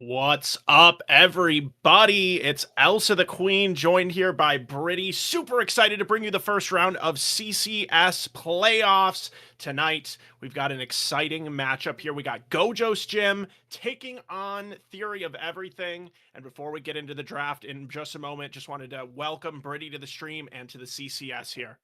What's up, everybody? It's Elsa the Queen, joined here by Brittany. Super excited to bring you the first round of CCS playoffs tonight. We've got an exciting matchup here. We got Gojo's Gym taking on Theory of Everything. And before we get into the draft in just a moment, just wanted to welcome Brittany to the stream and to the CCS here.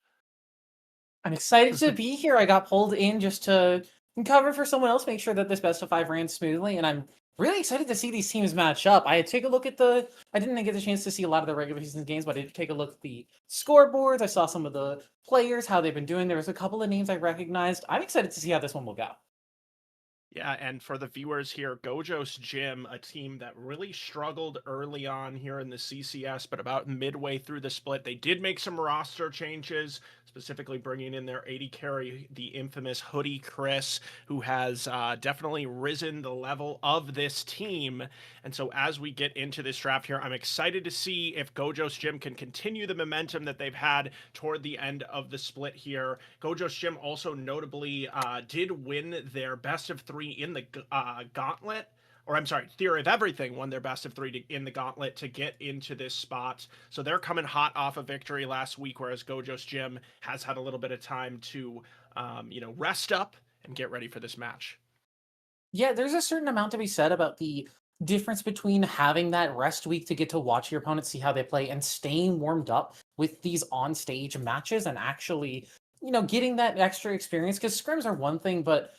I'm excited to be here. I got pulled in just to cover for someone else, make sure that this best of 5 ran smoothly, and I'm really excited to see these teams match up. I take a look at I didn't get the chance to see a lot of the regular season games, but I did take a look at the scoreboards. I saw some of the players, how they've been doing. There was a couple of names I recognized. I'm excited to see how this one will go. Yeah, and for the viewers here, Gojo's Gym, a team that really struggled early on here in the CCS, but about midway through the split, they did make some roster changes, specifically bringing in their 80 carry, the infamous Hoodie Chris, who has definitely risen the level of this team. And so as we get into this draft here, I'm excited to see if Gojo's Gym can continue the momentum that they've had toward the end of the split here. Gojo's Gym also notably did win their best of 3 in the gauntlet, or I'm sorry, Theory of Everything won their best of 3 in the gauntlet to get into this spot. So they're coming hot off a victory last week, whereas Gojo's Gym has had a little bit of time to, rest up and get ready for this match. Yeah, there's a certain amount to be said about the difference between having that rest week to get to watch your opponent, see how they play, and staying warmed up with these on-stage matches and actually, getting that extra experience. Because scrims are one thing, but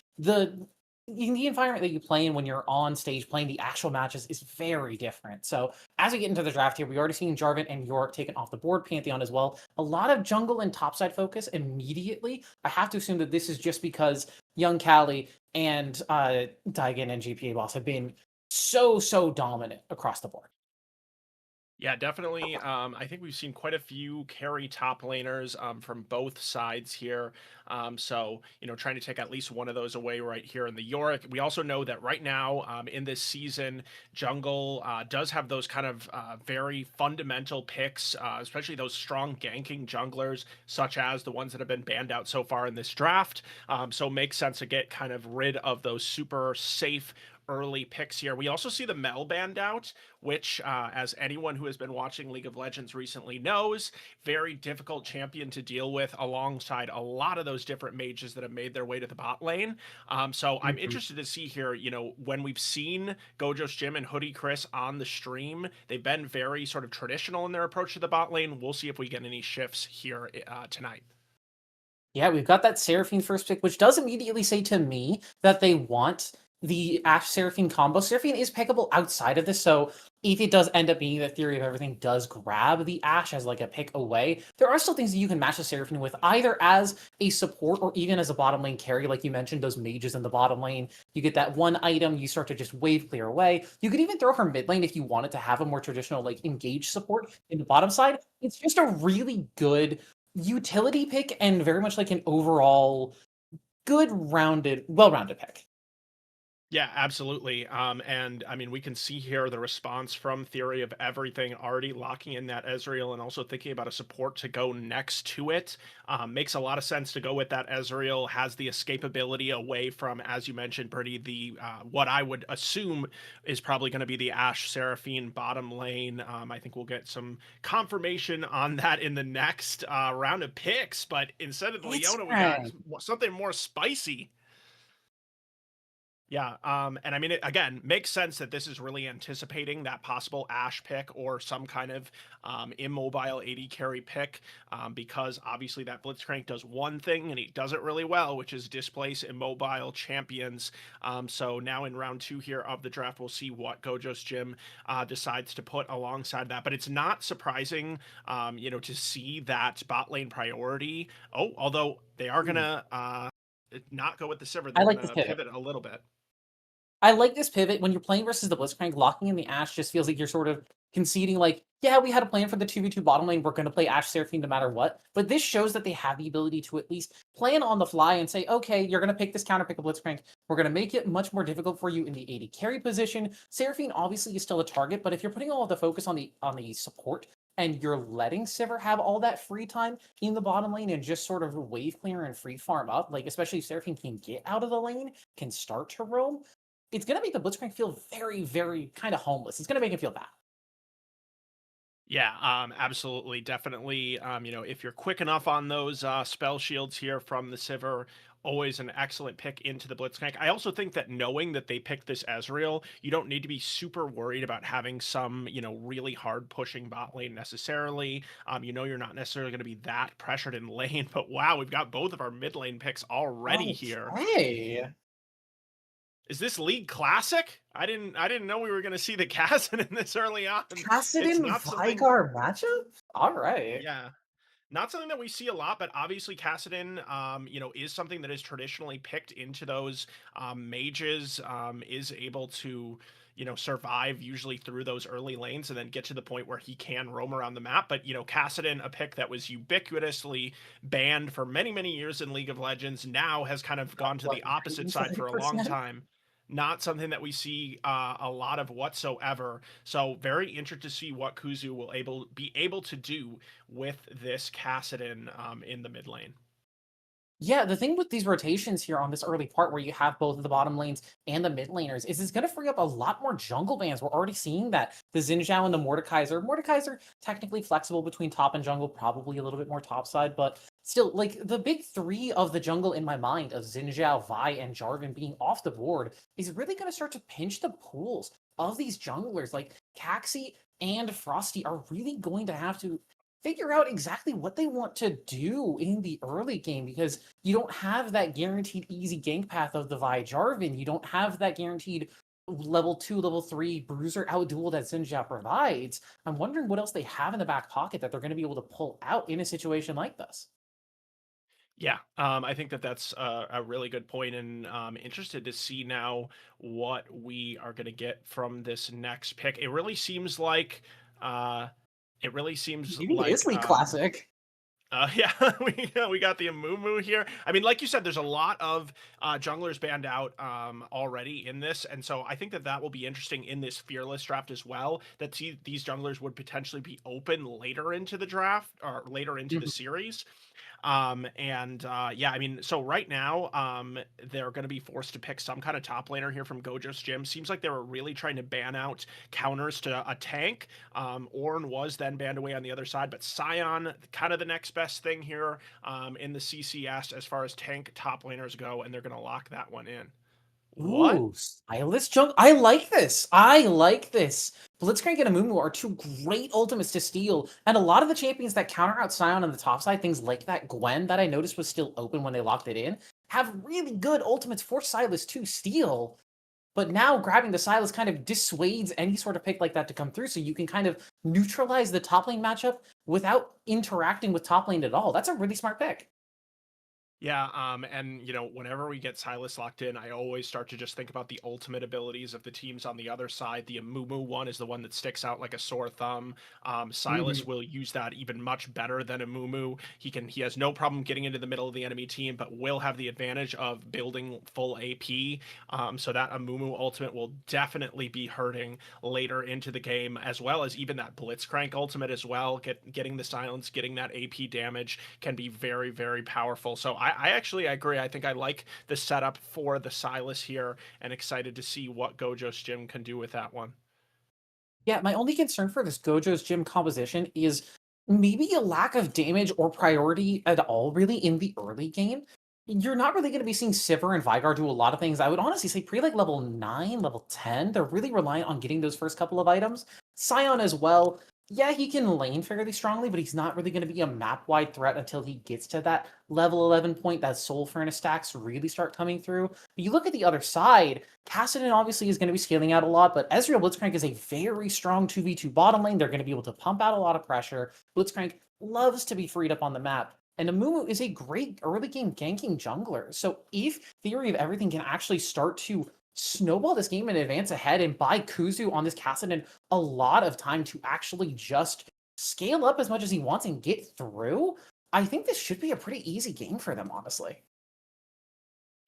in the environment that you play in when you're on stage playing the actual matches is very different. So as we get into the draft here, we already seen Jarvan and York taken off the board, Pantheon as well. A lot of jungle and topside focus immediately. I have to assume that this is just because Young Cali and Daigen and GPA Boss have been so dominant across the board. Yeah, definitely. I think we've seen quite a few carry top laners from both sides here. So, trying to take at least one of those away right here in the Yorick. We also know that right now in this season, jungle does have those kind of very fundamental picks, especially those strong ganking junglers, such as the ones that have been banned out so far in this draft. So it makes sense to get kind of rid of those super safe early picks here. We also see the Mel banned out, which, as anyone who has been watching League of Legends recently knows, very difficult champion to deal with alongside a lot of those different mages that have made their way to the bot lane. So I'm interested to see here, when we've seen Gojo's Gym and Hoodie Chris on the stream, they've been very sort of traditional in their approach to the bot lane. We'll see if we get any shifts here tonight. Yeah, we've got that Seraphine first pick, which does immediately say to me that they want the Ashe Seraphine combo. Seraphine is pickable outside of this, so if it does end up being that Theory of Everything does grab the Ashe as like a pick away, there are still things that you can match the Seraphine with, either as a support or even as a bottom lane carry. Like you mentioned, those mages in the bottom lane, you get that one item, you start to just wave clear away. You could even throw her mid lane if you wanted to have a more traditional like engage support in the bottom side. It's just a really good utility pick and very much like an overall good well-rounded pick. Yeah, absolutely. And I mean, we can see here the response from Theory of Everything already locking in that Ezreal and also thinking about a support to go next to it. Makes a lot of sense to go with that. Ezreal has the escapability away from, as you mentioned, Birdie, the what I would assume is probably going to be the Ashe Seraphine bottom lane. I think we'll get some confirmation on that in the next round of picks. But instead of Leona, we got something more spicy. Yeah, and I mean, it again makes sense that this is really anticipating that possible Ash pick or some kind of immobile AD carry pick, because obviously that Blitzcrank does one thing and he does it really well, which is displace immobile champions. So now in round two here of the draft, we'll see what Gojo's Gym decides to put alongside that. But it's not surprising, to see that bot lane priority. Oh, although they are Mm. gonna not go with the Sivir, I they're like this gonna pivot. pivot a little bit. I like this pivot. When you're playing versus the Blitzcrank, locking in the Ashe just feels like you're sort of conceding, like, yeah, we had a plan for the 2v2 bottom lane. We're going to play Ashe Seraphine no matter what. But this shows that they have the ability to at least plan on the fly and say, okay, you're going to pick this counter pick a Blitzcrank. We're going to make it much more difficult for you in the AD carry position. Seraphine obviously is still a target, but if you're putting all of the focus on the support and you're letting Sivir have all that free time in the bottom lane and just sort of wave clear and free farm up, like especially if Seraphine can get out of the lane, can start to roam, it's gonna make the Blitzcrank feel very, very kind of homeless. It's gonna make him feel bad. Yeah, absolutely, definitely. If you're quick enough on those spell shields here from the Sivir, always an excellent pick into the Blitzcrank. I also think that knowing that they picked this Ezreal, you don't need to be super worried about having some, really hard pushing bot lane necessarily. You're not necessarily going to be that pressured in lane, but wow, we've got both of our mid lane picks already here. Okay. Is this League Classic? I didn't know we were going to see the Kassadin this early on. It's Kassadin not something. Vigar matchup? Alright. Yeah. Not something that we see a lot, but obviously Kassadin, is something that is traditionally picked into those mages, is able to, survive usually through those early lanes and then get to the point where he can roam around the map. But, Kassadin, a pick that was ubiquitously banned for many, many years in League of Legends, now has kind of gone to What, the opposite side for a long 95%? time. Not something that we see a lot of whatsoever. So very interested to see what Kuzu will be able to do with this Kassadin in the mid lane. Yeah, the thing with these rotations here on this early part where you have both of the bottom lanes and the mid laners is it's going to free up a lot more jungle bans. We're already seeing that. The Xin Zhao and the Mordekaiser. Mordekaiser, technically flexible between top and jungle, probably a little bit more top side, but still, like, the big three of the jungle in my mind of Xin Zhao, Vi, and Jarvan being off the board is really going to start to pinch the pools of these junglers. Like, Caxi and Frosty are really going to have to figure out exactly what they want to do in the early game because you don't have that guaranteed easy gank path of the Vi Jarvan. You don't have that guaranteed level 2, level 3 bruiser outduel that Sinja provides. I'm wondering what else they have in the back pocket that they're going to be able to pull out in a situation like this. Yeah, I think that that's a really good point, and interested to see now what we are going to get from this next pick. Uh, it really seems Maybe it is like League Classic. yeah, we got the Amumu here. I mean, like you said, there's a lot of junglers banned out already in this, and so I think that that will be interesting in this fearless draft as well. That these junglers would potentially be open later into the draft or later into the Mhm. series. And yeah, I mean, so right now, they're going to be forced to pick some kind of top laner here from Gojo's Gym. Seems like they were really trying to ban out counters to a tank. Ornn was then banned away on the other side, but Sion, kind of the next best thing here in the CCS as far as tank top laners go, and they're going to lock that one in. What? Ooh, Stylus junk. I like this. I like this. Blitzcrank and Amumu are two great ultimates to steal, and a lot of the champions that counter out Sion on the top side, things like that Gwen that I noticed was still open when they locked it in, have really good ultimates for Silas to steal. But now grabbing the Silas kind of dissuades any sort of pick like that to come through, so you can kind of neutralize the top lane matchup without interacting with top lane at all. That's a really smart pick. Yeah, and whenever we get Silas locked in, I always start to just think about the ultimate abilities of the teams on the other side. The Amumu one is the one that sticks out like a sore thumb. Silas Mhm. will use that even much better than Amumu. He has no problem getting into the middle of the enemy team, but will have the advantage of building full AP. So that Amumu ultimate will definitely be hurting later into the game, as well as even that Blitzcrank ultimate as well. Getting the silence, getting that AP damage can be very, very powerful. So I actually agree. I think I like the setup for the Silas here and excited to see what Gojo's Gym can do with that one. Yeah, my only concern for this Gojo's Gym composition is maybe a lack of damage or priority at all, really, in the early game. You're not really going to be seeing Sivir and Vygar do a lot of things. I would honestly say pre like level 9, level 10, they're really reliant on getting those first couple of items. Sion as well. Yeah, he can lane fairly strongly, but he's not really going to be a map wide threat until he gets to that level 11 point. That Soul Furnace stacks really start coming through. But you look at the other side, Kassadin obviously is going to be scaling out a lot, but Ezreal Blitzcrank is a very strong 2v2 bottom lane. They're going to be able to pump out a lot of pressure. Blitzcrank loves to be freed up on the map. And Amumu is a great early game ganking jungler. So if Theory of Everything can actually start to snowball this game and advance ahead and buy Kuzu on this Kassadin a lot of time to actually just scale up as much as he wants and get through, I think this should be a pretty easy game for them, honestly.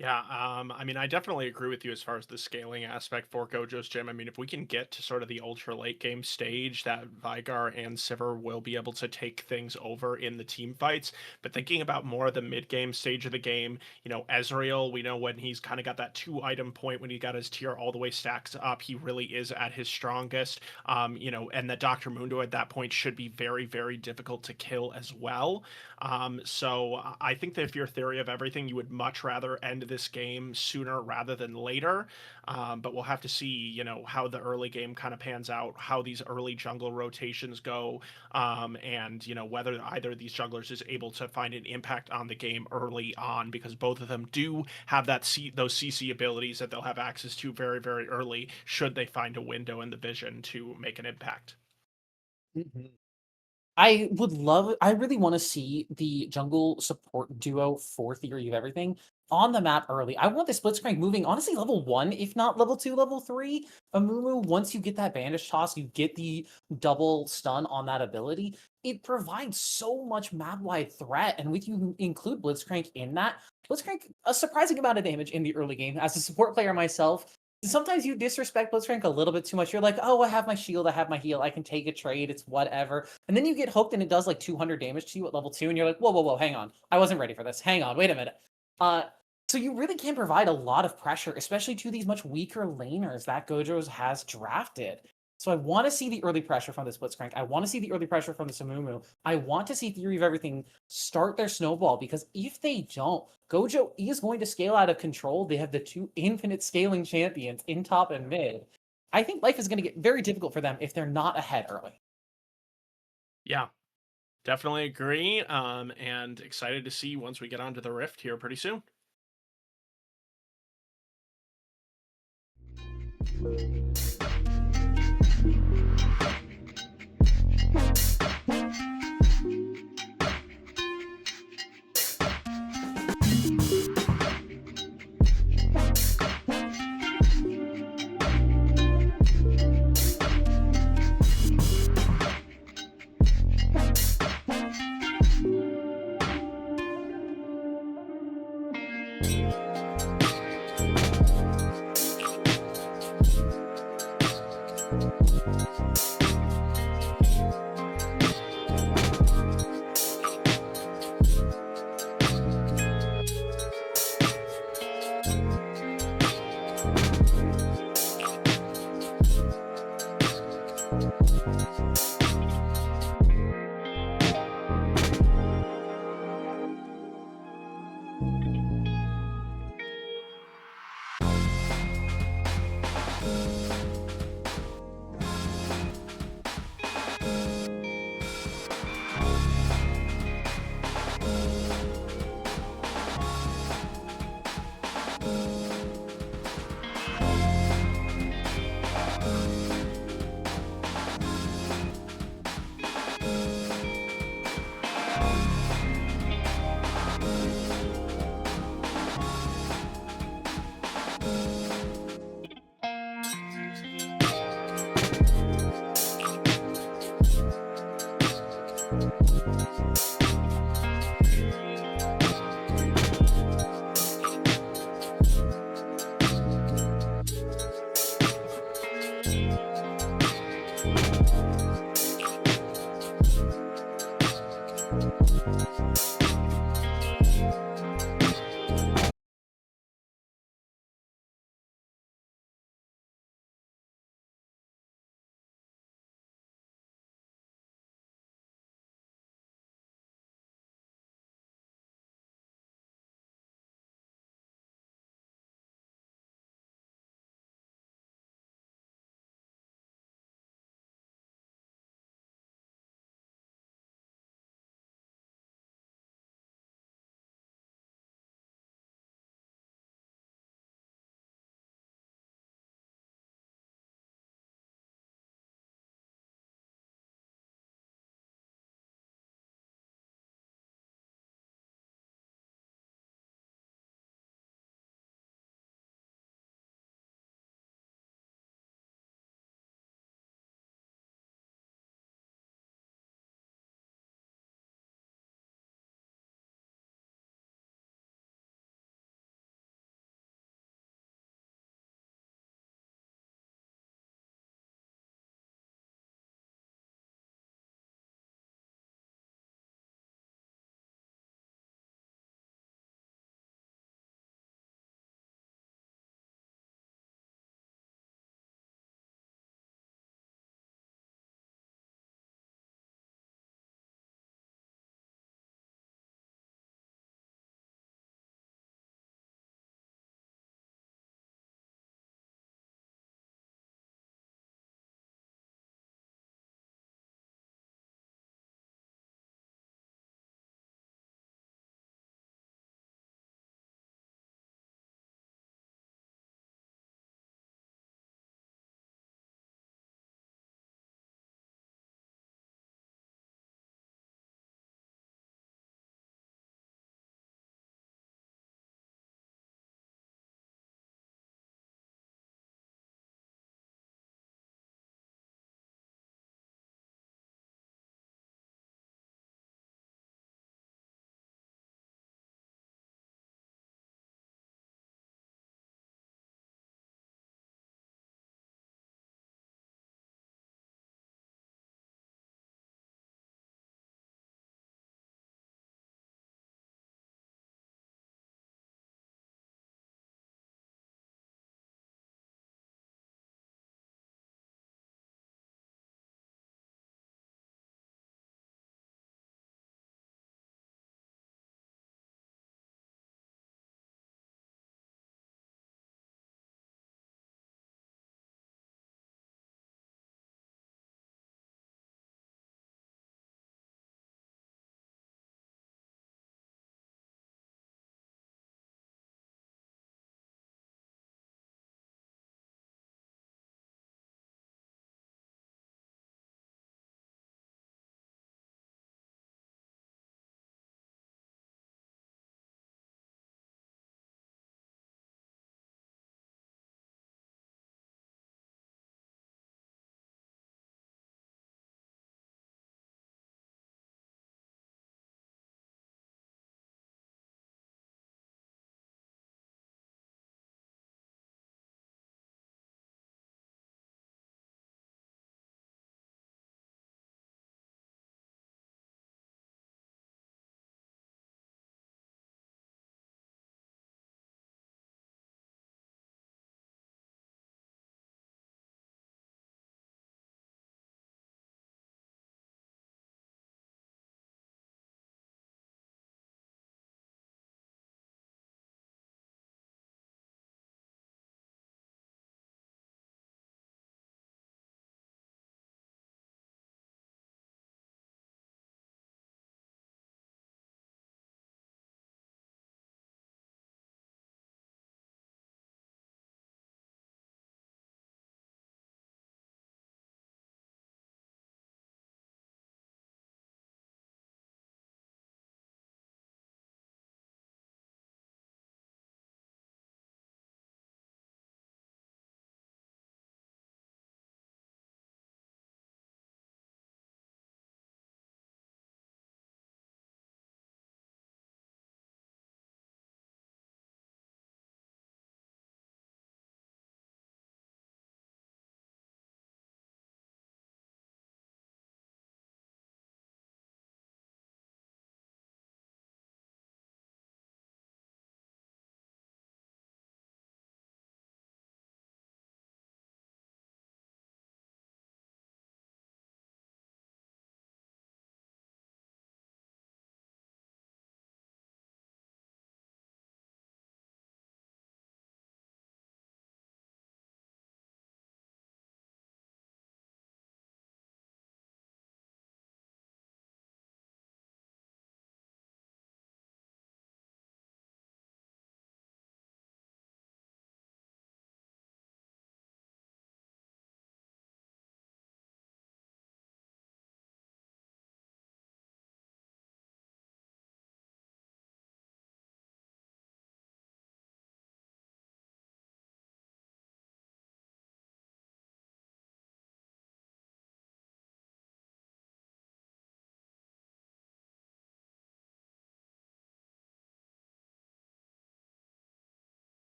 Yeah, I mean, I definitely agree with you as far as the scaling aspect for Gojo's gym. I mean, if we can get to sort of the ultra late game stage, that Vigar and Sivir will be able to take things over in the team fights. But thinking about more of the mid game stage of the game, Ezreal, we know when he's kind of got that 2 item point, when he got his tier all the way stacked up, he really is at his strongest. And that Dr. Mundo at that point should be very, very difficult to kill as well. So I think that if your theory of everything, you would much rather end this game sooner rather than later. But we'll have to see, how the early game kind of pans out, how these early jungle rotations go, and whether either of these junglers is able to find an impact on the game early on, because both of them do have those CC abilities that they'll have access to very, very early, should they find a window in the vision to make an impact. Mhm. I really want to see the jungle support duo for Theory of Everything on the map early. I want the Blitzcrank moving, honestly, level 1, if not level 2, level 3. Amumu, once you get that bandage toss, you get the double stun on that ability. It provides so much map-wide threat, and with you include Blitzcrank in that, Blitzcrank, a surprising amount of damage in the early game. As a support player myself, sometimes you disrespect Blitzcrank a little bit too much. You're like, oh, I have my shield, I have my heal, I can take a trade, it's whatever. And then you get hooked and it does like 200 damage to you at level 2, and you're like, whoa, whoa, whoa, hang on. I wasn't ready for this. Hang on, wait a minute. Uh, so you really can provide a lot of pressure, especially to these much weaker laners that Gojo's has drafted. So I want to see the early pressure from this Blitzcrank. I want to see the early pressure from the Samumu. I want to see Theory of Everything start their snowball, because if they don't, Gojo is going to scale out of control. They have the 2 infinite scaling champions in top and mid. I think life is going to get very difficult for them if they're not ahead early. Yeah, definitely agree. And excited to see once we get onto the Rift here pretty soon.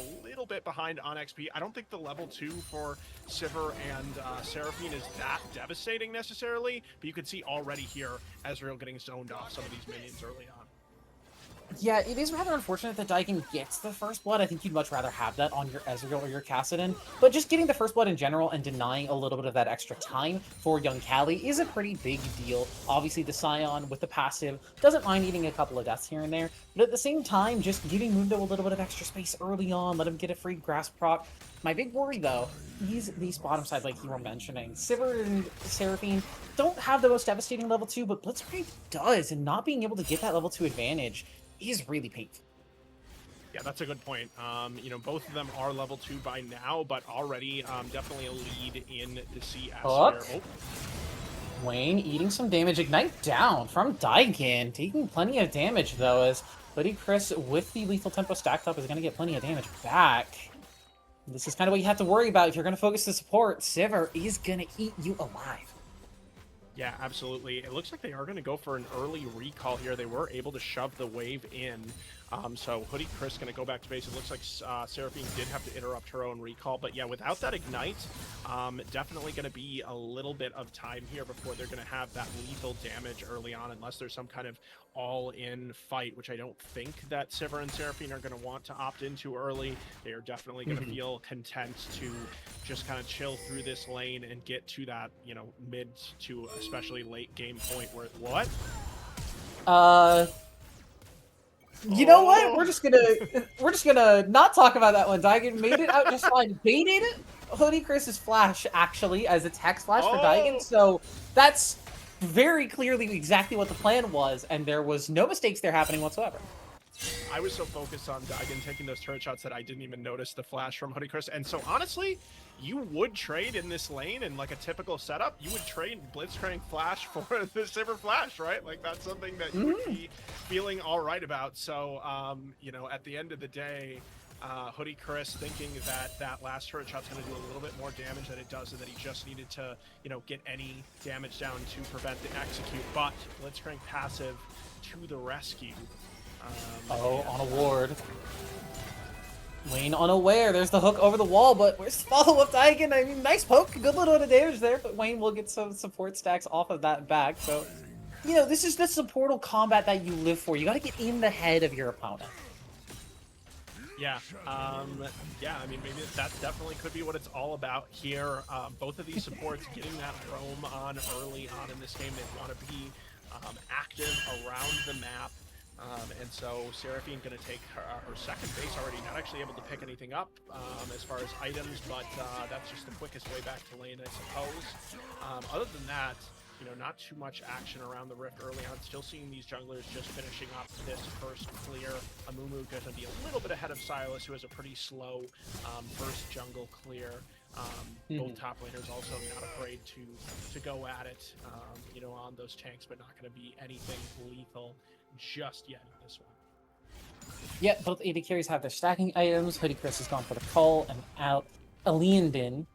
a little bit behind on XP. I don't think the level 2 for Sivir and Seraphine is that devastating necessarily, but you can see already here Ezreal getting zoned off some of these minions early on. Yeah, it is rather unfortunate that Daikin gets the first blood. I think you'd much rather have that on your Ezreal or your Kassadin. But just getting the first blood in general and denying a little bit of that extra time for young Callie is a pretty big deal. Obviously, the Scion with the passive doesn't mind eating a couple of deaths here and there. But at the same time, just giving Mundo a little bit of extra space early on, let him get a free grasp proc. My big worry, though, is these bottom side, like you were mentioning. Sivir and Seraphine don't have the most devastating level 2, but Blitzcrank does, and not being able to get that level 2 advantage is really painful. Yeah, that's a good point. You know, both of them are level 2 by now, but already definitely a lead in the CS. Hook. Here. Oh. Wayne eating some damage. Ignite down from Daikin, taking plenty of damage, though, as Hoodie Chris, with the lethal tempo stacked up, is going to get plenty of damage back. This is kind of what you have to worry about if you're going to focus the support. Sivir is going to eat you alive. Yeah, absolutely. It looks like they are going to go for an early recall here. They were able to shove the wave in. So Hoodie Chris going to go back to base. It looks like Seraphine did have to interrupt her own recall. But yeah, without that Ignite, definitely going to be a little bit of time here before they're going to have that lethal damage early on, unless there's some kind of all-in fight, which I don't think that Sivir and Seraphine are going to want to opt into early. They are definitely going to feel content to just kind of chill through this lane and get to that, you know, mid to especially late game point where what? You know what? We're just gonna not talk about that one. Daikin made it out just fine. Baited Hoodie Chris's flash actually as a text flash for Daikin, so that's very clearly exactly what the plan was, and there was no mistakes there happening whatsoever. I was so focused on Daikin taking those turret shots that I didn't even notice the flash from Hoodie Chris. And so honestly, you would trade in this lane in like a typical setup. You would trade Blitzcrank flash for the Sivir flash, right? Like that's something that you would be feeling all right about. So, you know, at the end of the day, Hoodie Chris thinking that that last turret shot's going to do a little bit more damage than it does, and that he just needed to, you know, get any damage down to prevent the execute. But Blitzcrank passive to the rescue. On a ward. Wayne unaware. There's the hook over the wall, but where's the follow-up Daikin? I mean, nice poke. Good little bit of damage there, but Wayne will get some support stacks off of that back. So, you know, this is the supportal combat that you live for. You got to get in the head of your opponent. Yeah, yeah, I mean, maybe that definitely could be what it's all about here. Both of these supports getting that roam on early on in this game. They want to be active around the map. And so Seraphine going to take her second base already, not actually able to pick anything up as far as items, but that's just the quickest way back to lane, I suppose. Other than that, you know, not too much action around the Rift early on. Still seeing these junglers just finishing up this first clear. Amumu going to be a little bit ahead of Silas, who has a pretty slow first jungle clear. Both top laners also not afraid to go at it, you know, on those tanks, but not going to be anything lethal just yet in this one. Yeah, both AD carries have their stacking items. Hoodie Chris has gone for the call, and out Aliandin,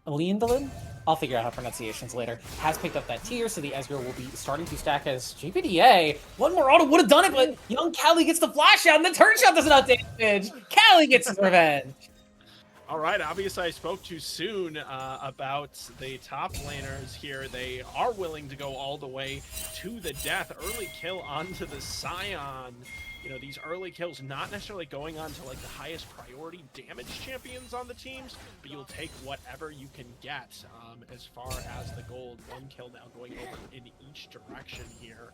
I'll figure out how pronunciations later, has picked up that tier, so the Ezreal will be starting to stack as GPDA. One more auto would have done it, but young Callie gets the flash out, and the turn shot does not damage. Callie gets his revenge. All right, obviously I spoke too soon about the top laners here. They are willing to go all the way to the death. Early kill onto the Scion. You know, these early kills not necessarily going on to like the highest priority damage champions on the teams, but you'll take whatever you can get as far as the gold. One kill now going over in each direction here,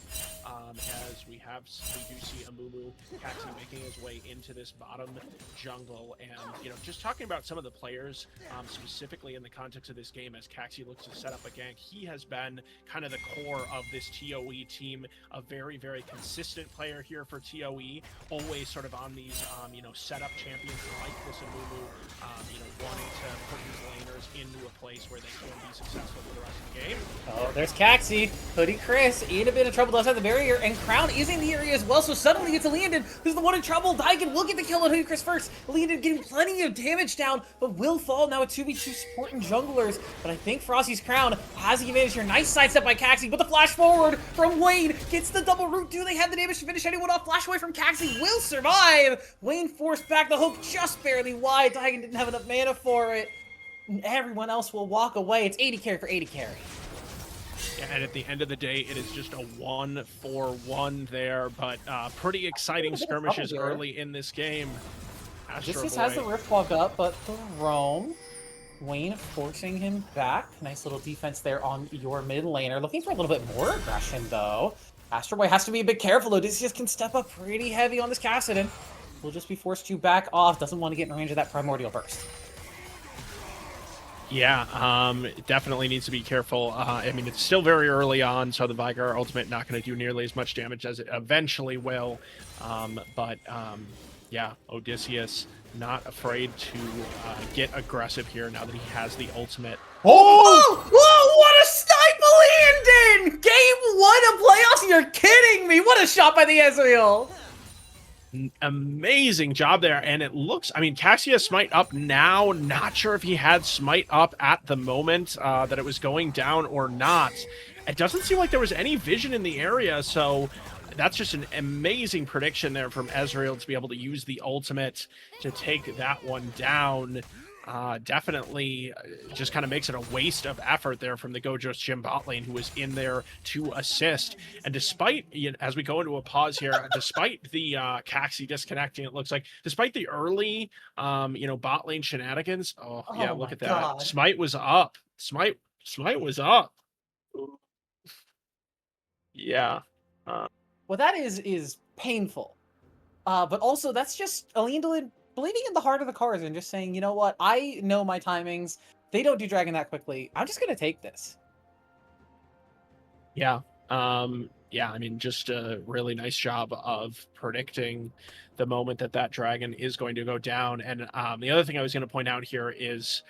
as we do see Amumu Kaxi making his way into this bottom jungle. And you know, just talking about some of the players specifically in the context of this game, as Kaxi looks to set up a gank, he has been kind of the core of this ToE team, a very, very consistent player here for ToE. Always sort of on these, you know, setup champions like this Amumu, you know, wanting to put these laners into a place where they can be successful for the rest of the game. Oh, there's Kaxi. Hoodie Chris in a bit of trouble outside the barrier, and Crown is in the area as well, so suddenly it's Aliandin who's the one in trouble. Daikin will get the kill on Hoodie Chris first. Aliandin getting plenty of damage down, but will fall now. A 2v2 support and junglers, but I think Frosty's Crown has the advantage here. Nice sidestep by Kaxi, but the flash forward from Wayne gets the double root. Do they have the damage to finish anyone off? Flash away from from Caxi will survive. Wayne forced back the hook just barely wide. Daigen didn't have enough mana for it. And everyone else will walk away. It's 80 carry for 80 carry. Yeah, and at the end of the day, it is just a 1-for-1 there, but pretty exciting skirmishes early in this game. This has the Rift Walk up, but the roam. Wayne forcing him back. Nice little defense there on your mid laner. Looking for a little bit more aggression, though. Astro Boy has to be a bit careful. Odysseus can step up pretty heavy on this Kassadin. Will just be forced to back off. Doesn't want to get in range of that Primordial Burst. Yeah, definitely needs to be careful. I mean, it's still very early on, so the Vigar ultimate not going to do nearly as much damage as it eventually will. Yeah, Odysseus not afraid to get aggressive here now that he has the ultimate. Oh! Whoa, what a snipe landing! Game 1 of playoffs? You're kidding me! What a shot by the Ezreal! Amazing job there, and it looks, I mean, Cassia smite up now. Not sure if he had smite up at the moment that it was going down or not. It doesn't seem like there was any vision in the area, so that's just an amazing prediction there from Ezreal to be able to use the ultimate to take that one down. Definitely just kind of makes it a waste of effort there from the Gojo's Gym bot lane, who was in there to assist. And despite, as we go into a pause here, despite the Caxi disconnecting, it looks like, despite the early, bot lane shenanigans, yeah, look at that. God. Smite was up. Smite was up. Yeah. Well, that is painful. But also, that's just Alindolin believing in the heart of the cards and just saying, you know what, I know my timings. They don't do Dragon that quickly. I'm just going to take this. Yeah. Yeah, I mean, just a really nice job of predicting the moment that dragon is going to go down. And the other thing I was going to point out here is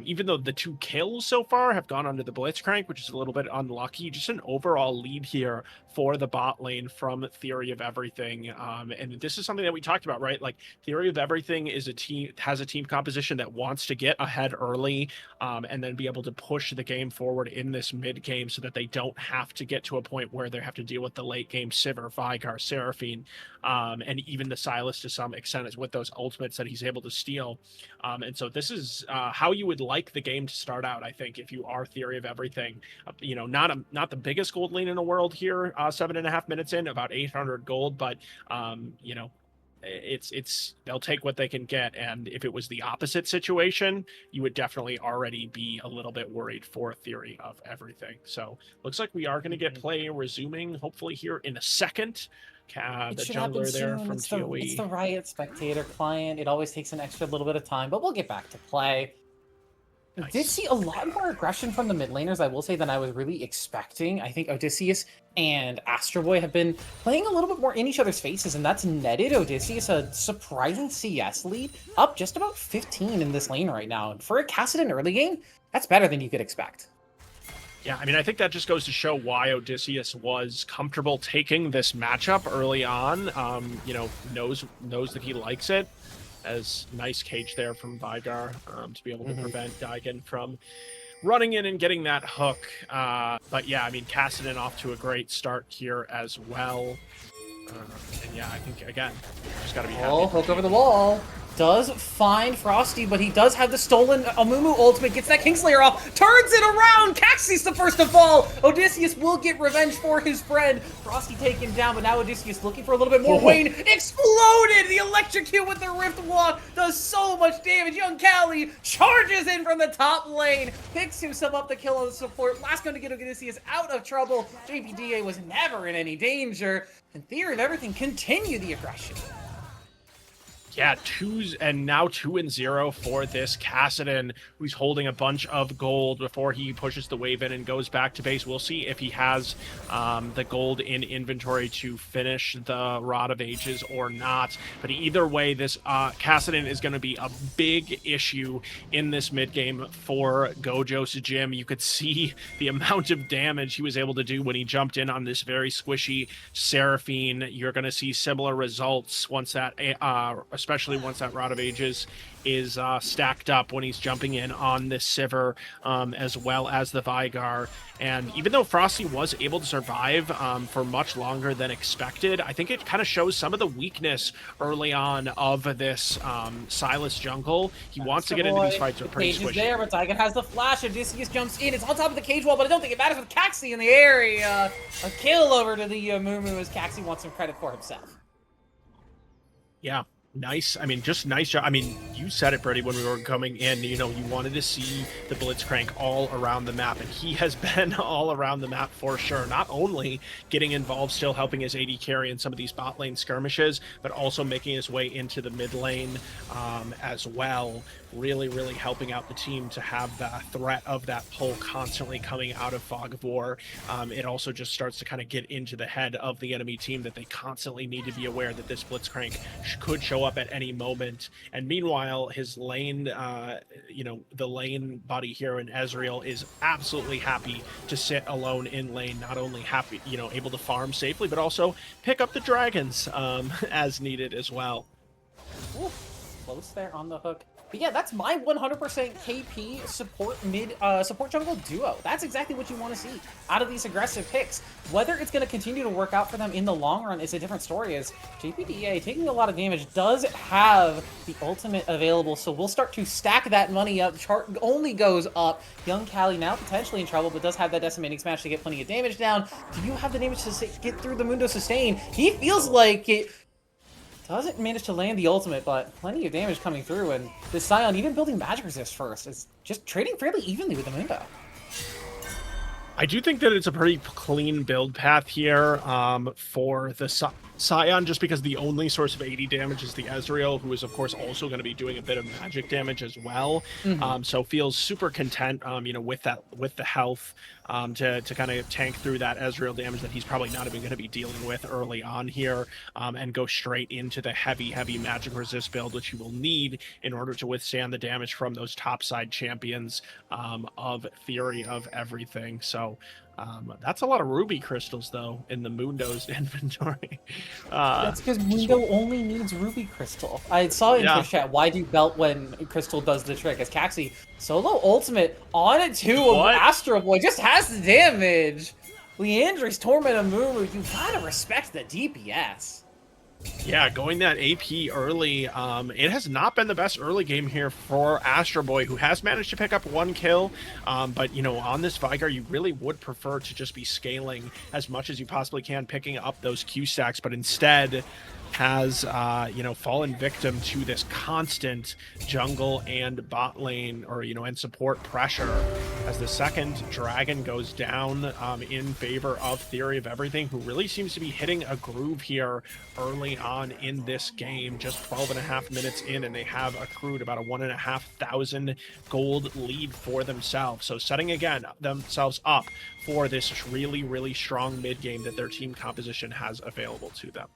even though the 2 kills so far have gone under the Blitzcrank, which is a little bit unlucky, just an overall lead here for the bot lane from Theory of Everything. And this is something that we talked about, right? Like, Theory of Everything is has a team composition that wants to get ahead early and then be able to push the game forward in this mid game so that they don't have to get to a point where they have to deal with the late game Sivir, Vigar, Seraphine, and even the Silas to some extent is with those ultimates that he's able to steal. And so this is how you would like the game to start out, I think, if you are Theory of Everything. Not the biggest gold lane in the world here, 7.5 minutes in, about 800 gold, but it's they'll take what they can get. And if it was the opposite situation, you would definitely already be a little bit worried for Theory of Everything. So looks like we are going to get play resuming hopefully here in a second. The jungler there from ToE. It's the Riot Spectator client. It always takes an extra little bit of time, but we'll get back to play. Nice. Did see a lot more aggression from the mid laners, I will say, than I was really expecting. I think Odysseus and Astro Boy have been playing a little bit more in each other's faces, and that's netted Odysseus a surprising CS lead, up just about 15 in this lane right now. And for a Kassadin early game, that's better than you could expect. Yeah, I mean, I think that just goes to show why Odysseus was comfortable taking this matchup early on. Knows that he likes it. As nice cage there from Vigar to be able to prevent Daigen from running in and getting that hook. But yeah, I mean, Kassadin off to a great start here as well. And yeah, I think, again, just got to be happy. Oh, hook over the wall. Does find Frosty, but he does have the stolen Amumu ultimate. Gets that Kingslayer off. Turns it around. Caxie's the first to fall. Odysseus will get revenge for his friend. Frosty taken down, but now Odysseus looking for a little bit more. Wayne exploded. The electrocute with the Rift Walk does so much damage. Young Callie charges in from the top lane. Picks himself up the kill on the support. Last one to get Odysseus out of trouble. JPDA was never in any danger. And Theory of Everything continue the aggression. Yeah, 2-0 for this Kassadin, who's holding a bunch of gold before he pushes the wave in and goes back to base. We'll see if he has the gold in inventory to finish the Rod of Ages or not. But either way, this Kassadin is going to be a big issue in this mid game for Gojo's Gym. You could see the amount of damage he was able to do when he jumped in on this very squishy Seraphine. You're going to see similar results once that especially once that Rod of Ages is stacked up when he's jumping in on this Sivir, as well as the Vigar. And even though Frosty was able to survive for much longer than expected, I think it kind of shows some of the weakness early on of this Sylas jungle. He wants to So get into these boy, fights the with pretty cage is squishy. there, but Tygan has the flash. Odysseus jumps in. It's on top of the cage wall, but I don't think it matters with Caxi in the area. A kill over to the Mumu as Caxi wants some credit for himself. Yeah, nice. I mean, just nice job. I mean, you said it, Brady, when we were coming in. You know, you wanted to see the Blitzcrank all around the map, and he has been all around the map for sure. Not only getting involved, still helping his AD carry in some of these bot lane skirmishes, but also making his way into the mid lane as well. Really helping out the team to have the threat of that pull constantly coming out of Fog of War. It also just starts to kind of get into the head of the enemy team that they constantly need to be aware that this Blitzcrank could show up at any moment. And meanwhile, his lane, the lane buddy here in Ezreal is absolutely happy to sit alone in lane, not only happy, able to farm safely, but also pick up the dragons as needed as well. Ooh, close there on the hook. But yeah, that's my 100% KP support jungle duo. That's exactly what you want to see out of these aggressive picks. Whether it's going to continue to work out for them in the long run is a different story, as JPDA, taking a lot of damage, does have the ultimate available, so we'll start to stack that money up. Chart only goes up. Young Callie now potentially in trouble, but does have that decimating smash to get plenty of damage down. Do you have the damage to get through the Mundo sustain? He feels like it doesn't manage to land the ultimate, but plenty of damage coming through, and this Scion, even building magic resist first, is just trading fairly evenly with the Mundo. I do think that it's a pretty clean build path here for the Scion, just because the only source of AD damage is the Ezreal, who is, of course, also going to be doing a bit of magic damage as well. So feels super content, with the health to kind of tank through that Ezreal damage that he's probably not even going to be dealing with early on here, and go straight into the heavy magic resist build, which you will need in order to withstand the damage from those topside champions of Theory of Everything. So that's a lot of ruby crystals, though, in the Mundo's inventory. That's because Mundo only needs ruby crystal. I saw in Twitch chat, why do belt when crystal does the trick? As Caxi, solo ultimate on it too. Astro Boy just has the damage. Leandre's Torment of Mumu, you gotta respect the DPS. Yeah, going that AP early, it has not been the best early game here for Astro Boy, who has managed to pick up one kill, but, on this Vigar, you really would prefer to just be scaling as much as you possibly can, picking up those Q stacks, but instead has, fallen victim to this constant jungle and bot lane, or, and support pressure, as the second dragon goes down in favor of Theory of Everything, who really seems to be hitting a groove here early on in this game. Just 12.5 minutes in, and they have accrued about a 1,500 gold lead for themselves. So setting again themselves up for this really strong mid game that their team composition has available to them.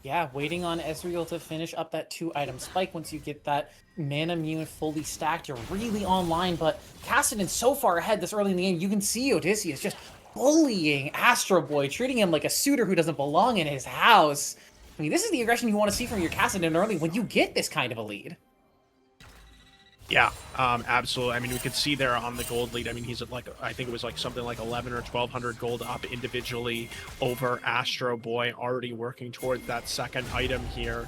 Yeah, waiting on Ezreal to finish up that 2-item spike. Once you get that mana mune fully stacked, you're really online, but Kassadin's so far ahead this early in the game, you can see Odysseus just bullying Astro Boy, treating him like a suitor who doesn't belong in his house. I mean, this is the aggression you want to see from your Kassadin early when you get this kind of a lead. Yeah, absolutely. I mean, we could see there on the gold lead. I mean, he's at I think it was something like 11 or 1,200 gold up individually over Astro Boy, already working towards that second item here.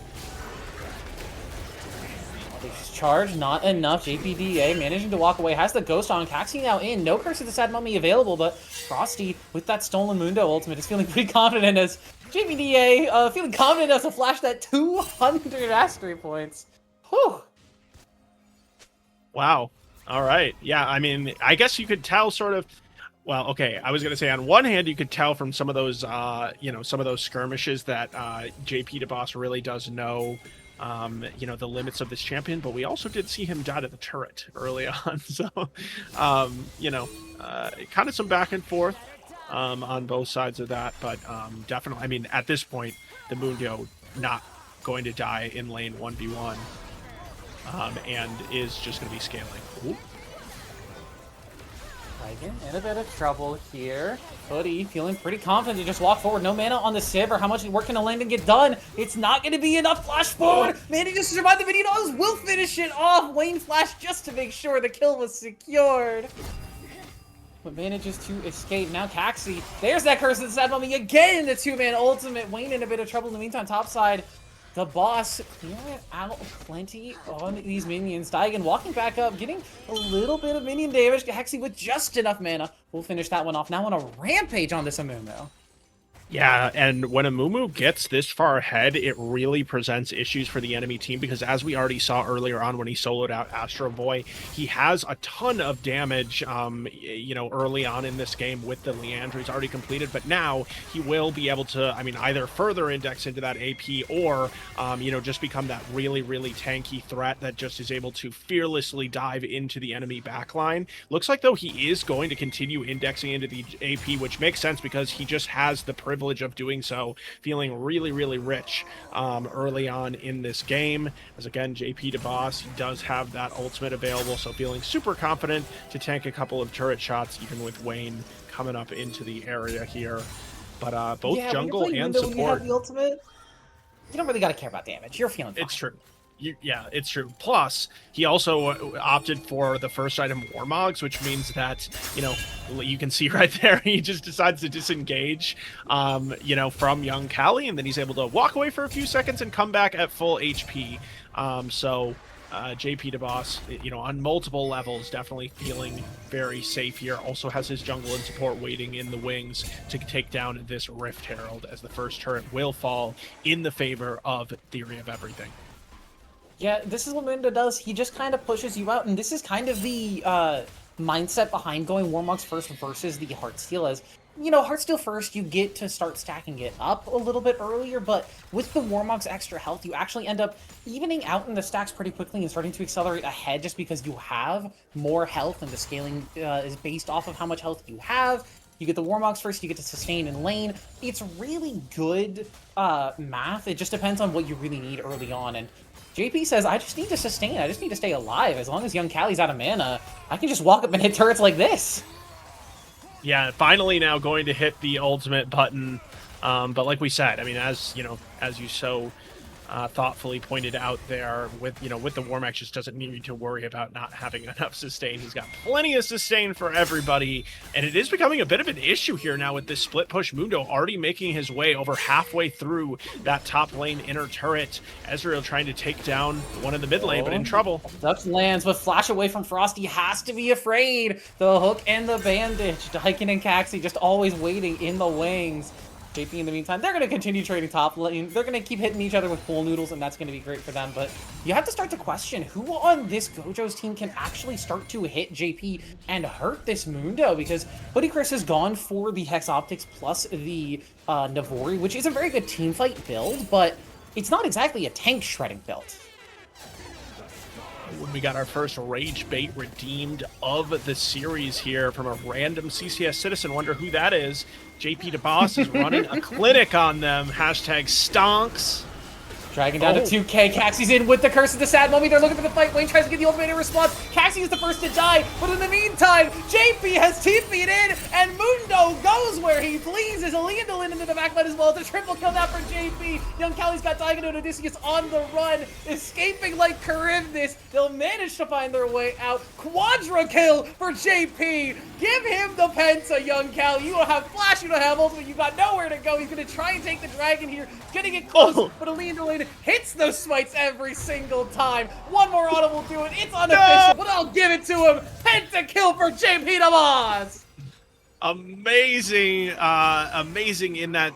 Charge, not enough. JPDA managing to walk away, has the ghost on. Caxi now in. No Curse of the Sad Mummy available, but Frosty, with that stolen Mundo ultimate, is feeling pretty confident as JPDA feeling confident enough to flash that 200 mastery points. Whew. Wow. All right. Yeah, I mean, I guess you could tell sort of. Well, okay, I was going to say, on one hand, you could tell from some of those, some of those skirmishes that JP DeBoss really does know, the limits of this champion, but we also did see him die to the turret early on. So, kind of some back and forth on both sides of that, but definitely, I mean, at this point, the Mundo not going to die in lane 1v1. And is just going to be scaling. Ooh. In a bit of trouble here. Hoodie feeling pretty confident to just walk forward. No mana on the Sivir. How much work can a Langdon get done? It's not going to be enough. Flash forward. Mana just to survive the video. Will finish it off. Wayne flash just to make sure the kill was secured. But manages to escape. Now Caxi. There's that curse of the Sad Mummy again. The two-man ultimate. Wayne in a bit of trouble in the meantime. Top side. The boss clearing out plenty on these minions. Daigen walking back up, getting a little bit of minion damage. Hexy with just enough mana. We'll finish that one off. Now on a rampage on this Amumu. Yeah, and when Amumu gets this far ahead, it really presents issues for the enemy team because as we already saw earlier on when he soloed out Astro Boy, he has a ton of damage, early on in this game with the Leandra. He's already completed, but now he will be able to, either further index into that AP or, just become that really, really tanky threat that just is able to fearlessly dive into the enemy backline. Looks like, though, he is going to continue indexing into the AP, which makes sense because he just has the privilege of doing so, feeling really, really rich early on in this game. As again, JP to boss, he does have that ultimate available, so feeling super confident to tank a couple of turret shots, even with Wayne coming up into the area here. But both jungle and support. When you have the ultimate, you don't really got to care about damage. You're feeling fine. It's true. Yeah, it's true. Plus, he also opted for the first item Warmogs, which means that, you can see right there, he just decides to disengage, from young Callie, and then he's able to walk away for a few seconds and come back at full HP. JP to boss, on multiple levels, definitely feeling very safe here. Also has his jungle and support waiting in the wings to take down this Rift Herald, as the first turret will fall in the favor of Theory of Everything. Yeah, this is what Mundo does. He just kind of pushes you out, and this is kind of the mindset behind going Warmogs first versus the Heartsteel. As Heartsteel first, you get to start stacking it up a little bit earlier, but with the Warmogs extra health, you actually end up evening out in the stacks pretty quickly and starting to accelerate ahead just because you have more health, and the scaling is based off of how much health you have. You get the Warmogs first, you get to sustain in lane. It's really good math. It just depends on what you really need early on, and JP says, I just need to sustain. I just need to stay alive. As long as young Callie's out of mana, I can just walk up and hit turrets like this. Yeah, finally now going to hit the ultimate button. But like we said, as you so thoughtfully pointed out there, with the Warmax just doesn't need to worry about not having enough sustain. He's got plenty of sustain for everybody, and it is becoming a bit of an issue here now with this split push. Mundo already making his way over halfway through that top lane inner turret. Ezreal trying to take down one in the mid lane, but in trouble. Dutch lands, but flash away from Frosty has to be afraid. The hook and the bandage. Daikin and Caxi just always waiting in the wings. JP in the meantime, they're going to continue trading top lane. They're going to keep hitting each other with pool noodles, and that's going to be great for them. But you have to start to question who on this Gojo's team can actually start to hit JP and hurt this Mundo, because Hoodie Chris has gone for the Hex Optics plus the Navori, which is a very good team fight build, but it's not exactly a tank shredding build. When we got our first Rage Bait redeemed of the series here from a random CCS citizen. Wonder who that is. JP to boss is running a clinic on them. Hashtag stonks. Dragging down to 2K. Caxie's in with the curse of the Sad Mummy. They're looking for the fight. Wayne tries to get the ultimate in response. Caxie is the first to die. But in the meantime, JP has TP'd in, and Mundo goes where he pleases. Leandolin into the backline as well. The triple kill now for JP. Young Callie's got Daigen and Odysseus on the run, escaping like Charybdis. They'll manage to find their way out. Quadra kill for JP. Give him the Penta, young Callie. You don't have flash, you don't have ultimate, you got nowhere to go. He's going to try and take the dragon here. Getting it close, but Leandolin hits those smites every single time. One more auto will do it. It's unofficial, but I'll give it to him. Penta kill for JP the Boss. Amazing in that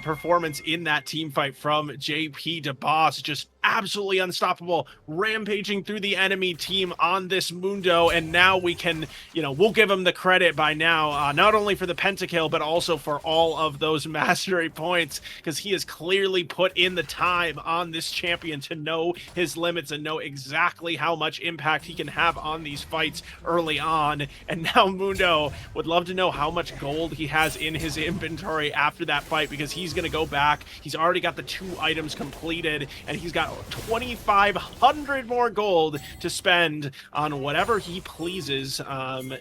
performance in that team fight from JP to boss. Just absolutely unstoppable, rampaging through the enemy team on this Mundo, and now we can, we'll give him the credit by now, not only for the pentakill, but also for all of those mastery points, because he has clearly put in the time on this champion to know his limits and know exactly how much impact he can have on these fights early on. And now Mundo would love to know how much gold he has in his inventory after that fight, because he's going to go back. He's already got the 2 items completed, and he's got now. 2,500 more gold to spend on whatever he pleases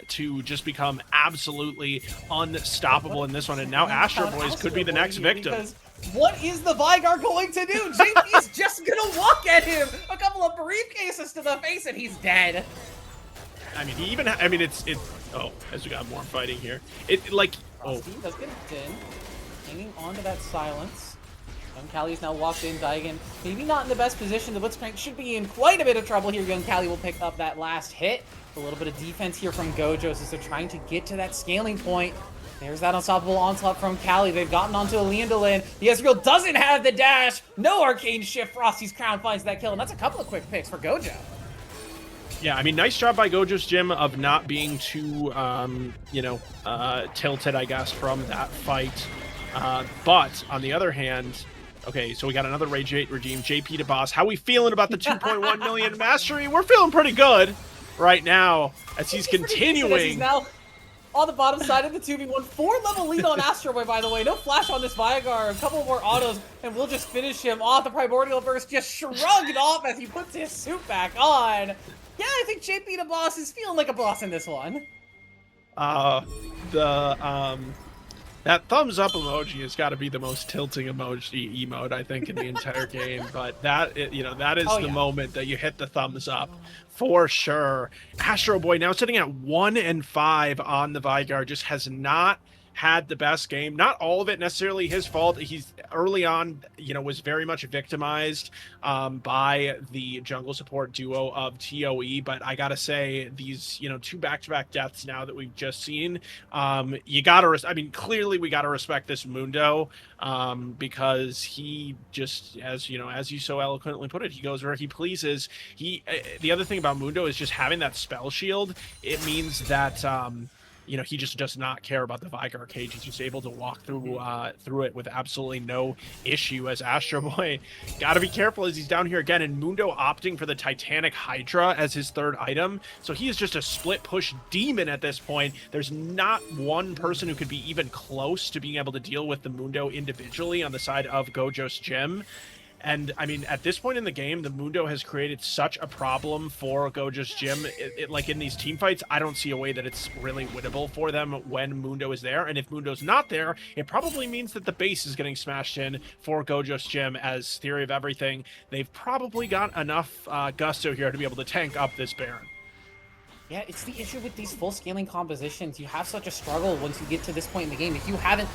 to just become absolutely unstoppable in this one. And now Astro Boys could be the next victim. Because what is the Vigar going to do? JP's just gonna walk at him. A couple of briefcases to the face and he's dead. I mean, it's oh, as we got more fighting here. Frosty does get in, hanging on to that silence. Young Callie's now walked in. Daigen, maybe not in the best position. The Blitzcrank should be in quite a bit of trouble here. Young Callie will pick up that last hit. A little bit of defense here from Gojo as they're trying to get to that scaling point. There's that unstoppable onslaught from Callie. They've gotten onto Leandolin. The Ezreal doesn't have the dash. No arcane shift. Frosty's crown finds that kill, and that's a couple of quick picks for Gojo. Yeah, I mean, nice job by Gojo's Gym of not being too, tilted, I guess, from that fight. But on the other hand, okay, so we got another Rage 8 regime, JP to boss. How we feeling about the 2.1 million mastery? We're feeling pretty good right now as he's continuing. He's now on the bottom side of the 2v1. 4-level lead on Astro Boy, by the way. No flash on this Vigar. A couple more autos, and we'll just finish him off. The Primordial Burst just shrugged off as he puts his suit back on. Yeah, I think JP the boss is feeling like a boss in this one. That thumbs up emoji has got to be the most tilting emote I think in the entire game. But that is the moment that you hit the thumbs up for sure. Astro Boy now sitting at 1-5 on the Vigar, just has not had the best game. Not all of it necessarily his fault. He's early on, was very much victimized by the jungle support duo of TOE. But I gotta say, these two back-to-back deaths now that we've just seen, you gotta. Clearly we gotta respect this Mundo because he just, as you so eloquently put it, he goes where he pleases. The other thing about Mundo is just having that spell shield. It means that he just does not care about the Vigar cage. He's just able to walk through it with absolutely no issue. As Astro Boy, gotta be careful as he's down here again, and Mundo opting for the Titanic Hydra as his third item. So he is just a split push demon at this point. There's not one person who could be even close to being able to deal with the Mundo individually on the side of Gojo's Gym. And I mean, at this point in the game, the Mundo has created such a problem for Gojo's Gym. Like in these team fights, I don't see a way that it's really winnable for them when Mundo is there. And if Mundo's not there, it probably means that the base is getting smashed in for Gojo's Gym. As theory of everything, they've probably got enough gusto here to be able to tank up this Baron. Yeah, it's the issue with these full scaling compositions. You have such a struggle once you get to this point in the game. If you haven't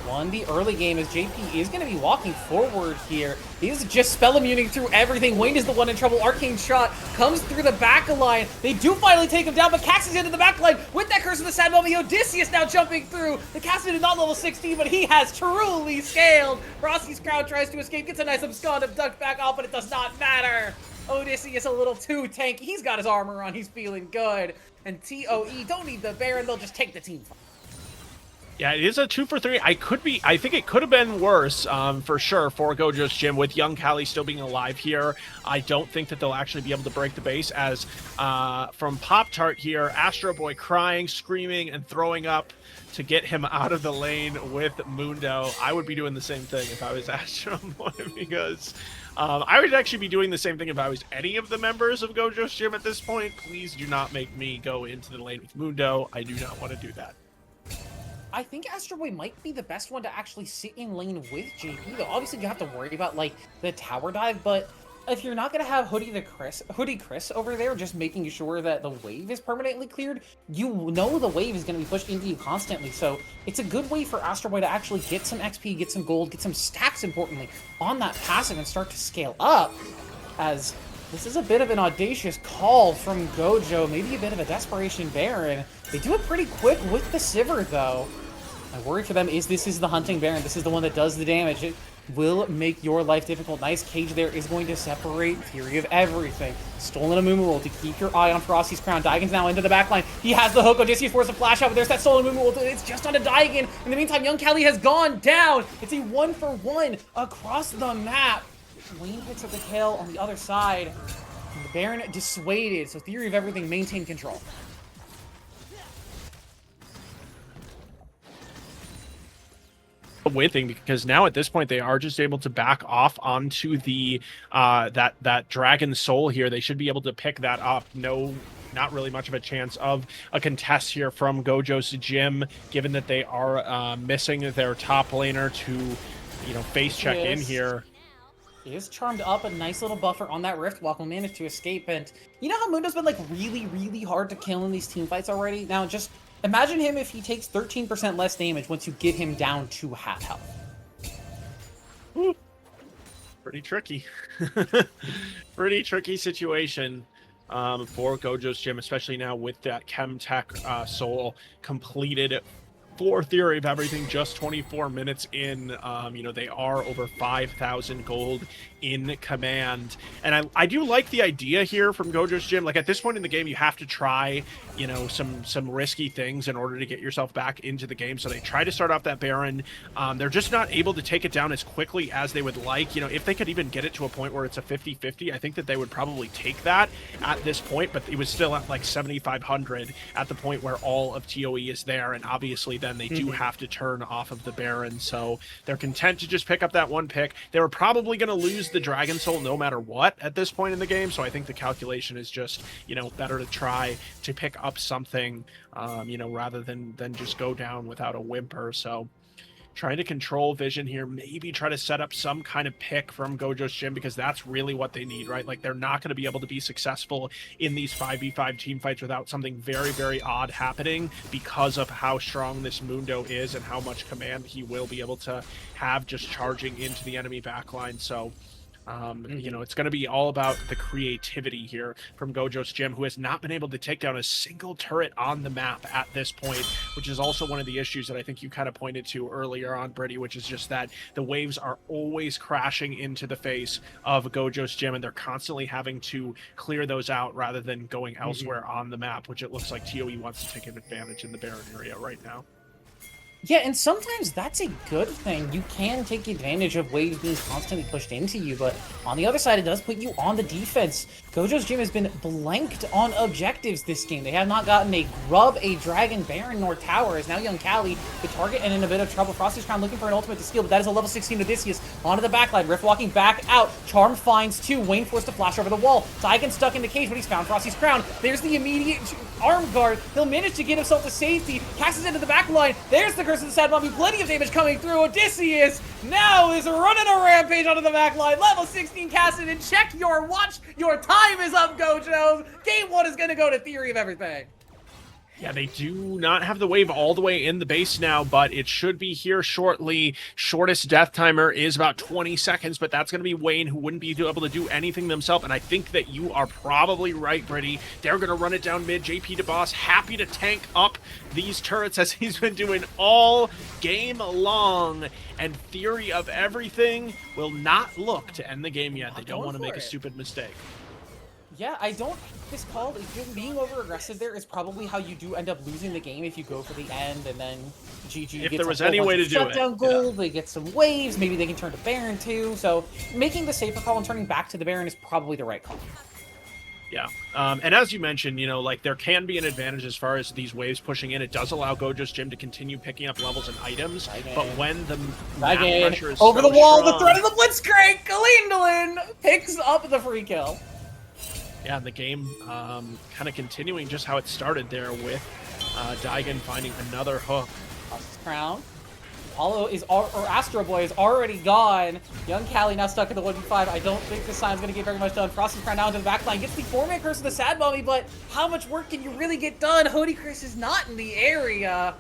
won the early game, as JP is going to be walking forward here. He's just spell immuning through everything. Wayne is the one in trouble. Arcane Shot comes through the back line. They do finally take him down, but Cax is into the back line with that Curse of the Sad Moment. Odysseus now jumping through. The Cassidy is not level 16, but he has truly scaled. Frosty's crowd tries to escape, gets a nice abscond, abduct back off, but it does not matter. Odysseus a little too tanky. He's got his armor on. He's feeling good. And TOE don't need the Baron. They'll just take the team fight. Yeah, it is a 2 for 3. I think it could have been worse, for sure, for Gojo's Gym with young Callie still being alive here. I don't think that they'll actually be able to break the base as from Pop-Tart here, Astro Boy crying, screaming, and throwing up to get him out of the lane with Mundo. I would be doing the same thing if I was Astro Boy because I would actually be doing the same thing if I was any of the members of Gojo's Gym at this point. Please do not make me go into the lane with Mundo. I do not want to do that. I think Astro Boy might be the best one to actually sit in lane with JP, though. Obviously, you have to worry about, like, the tower dive, but if you're not going to have Hoodie Chris over there just making sure that the wave is permanently cleared, you know the wave is going to be pushed into you constantly, so it's a good way for Astro Boy to actually get some XP, get some gold, get some stacks, importantly, on that passive and start to scale up, as this is a bit of an audacious call from Gojo, maybe a bit of a desperation Baron. They do it pretty quick with the Sivir, though. My worry for them is this is the hunting Baron. This is the one that does the damage. It will make your life difficult. Nice cage there is going to separate Theory of everything. Stolen Amumu to keep your eye on Frosty's crown. Daigen's now into the backline. He has the hook. Odysseus forced a flash out, but there's that Stolen Amumu. It's just onto Daigen. In the meantime, young Callie has gone down. It's a 1-for-1 across the map. Wayne picks up the kill on the other side. And the Baron dissuaded, so Theory of everything maintain control. win thing, because now at this point they are just able to back off onto the that dragon soul here. They should be able to pick that up. No, not really much of a chance of a contest here from Gojo's gym, given that they are missing their top laner to, you know, face check in here. He is charmed up, a nice little buffer on that Rift Walk will manage to escape. And you know how Mundo's been like really hard to kill in these team fights already? Now just imagine him if he takes 13% less damage once you get him down to half health. Ooh, pretty tricky. Pretty tricky situation for Gojo's gym, especially now with that Chemtech soul completed for Theory of Everything, just 24 minutes in. You know, they are over 5,000 gold in command. And I do like the idea here from Gojo's gym. Like, at this point in the game, you have to try, you know, some risky things in order to get yourself back into the game. So they try to start off that Baron. They're just not able to take it down as quickly as they would like. You know, if they could even get it to a point where it's a 50-50, I think that they would probably take that at this point, but it was still at like 7,500 at the point where all of ToE is there, and obviously then they do have to turn off of the Baron, so they're content to just pick up that one pick. They were probably going to lose the Dragon Soul no matter what at this point in the game, so I think the calculation is just, you know, better to try to pick up something, you know, rather than just go down without a whimper. So trying to control vision here, maybe try to set up some kind of pick from Gojo's gym, because that's really what they need, right? Like, they're not going to be able to be successful in these 5v5 team fights without something very odd happening, because of how strong this Mundo is and how much command he will be able to have just charging into the enemy backline. So you know, it's going to be all about the creativity here from Gojo's gym, who has not been able to take down a single turret on the map at this point, which is also one of the issues that I think you kind of pointed to earlier on, Brittany, which is just that the waves are always crashing into the face of Gojo's gym, and they're constantly having to clear those out rather than going elsewhere on the map, which it looks like ToE wants to take advantage in the Baron area right now. Yeah, and sometimes that's a good thing. You can take advantage of waves being constantly pushed into you, but on the other side, it does put you on the defense. Gojo's gym has been blanked on objectives this game. They have not gotten a grub, a dragon, baron, nor tower, as now young Callie, the target, and in a bit of trouble. Frosty's Crown looking for an ultimate to steal, but that is a level 16 Odysseus onto the backline. Rift walking back out. Charm finds two. Wayne forced to flash over the wall. Daigen stuck in the cage, but he's found Frosty's Crown. There's the immediate arm guard. He'll manage to get himself to safety. Passes into the backline. There's the Curse of the Sad Mommy. Plenty of damage coming through. Odysseus now is running a rampage onto the backline. Level 16 casted, and check your watch. Your time is up, Gojo. Game 1 is going to go to Theory of Everything. Yeah, they do not have the wave all the way in the base now, but it should be here shortly. Shortest death timer is about 20 seconds, but that's going to be Wayne, who wouldn't be able to do anything themselves. And I think that you are probably right, Brittany. They're going to run it down mid. JP DeBoss happy to tank up these turrets, as he's been doing all game long. And Theory of Everything will not look to end the game yet. They don't want to make a stupid mistake. Yeah, I don't think this call, being over-aggressive there is probably how you do end up losing the game if you go for the end and then GG if gets there was any way to do it. Shutdown gold, they get some waves, maybe they can turn to Baron too, so making the safer call and turning back to the Baron is probably the right call. Yeah, and as you mentioned, you know, like, there can be an advantage as far as these waves pushing in. It does allow Gojo's gym to continue picking up levels and items, but when the map pressure is over so the wall, strong, the threat of the Blitzcrank, Kalindolin picks up the free kill. Yeah, the game kind of continuing just how it started there with Daigen finding another hook. Frosty's Crown. Apollo is, or Astro Boy is already gone. Young Callie now stuck in the 1v5. I don't think this sign's going to get very much done. Frosty's Crown now into the backline. Gets the 4-man Curse of the Sad Mummy, but how much work can you really get done? Hoodie Chris is not in the area.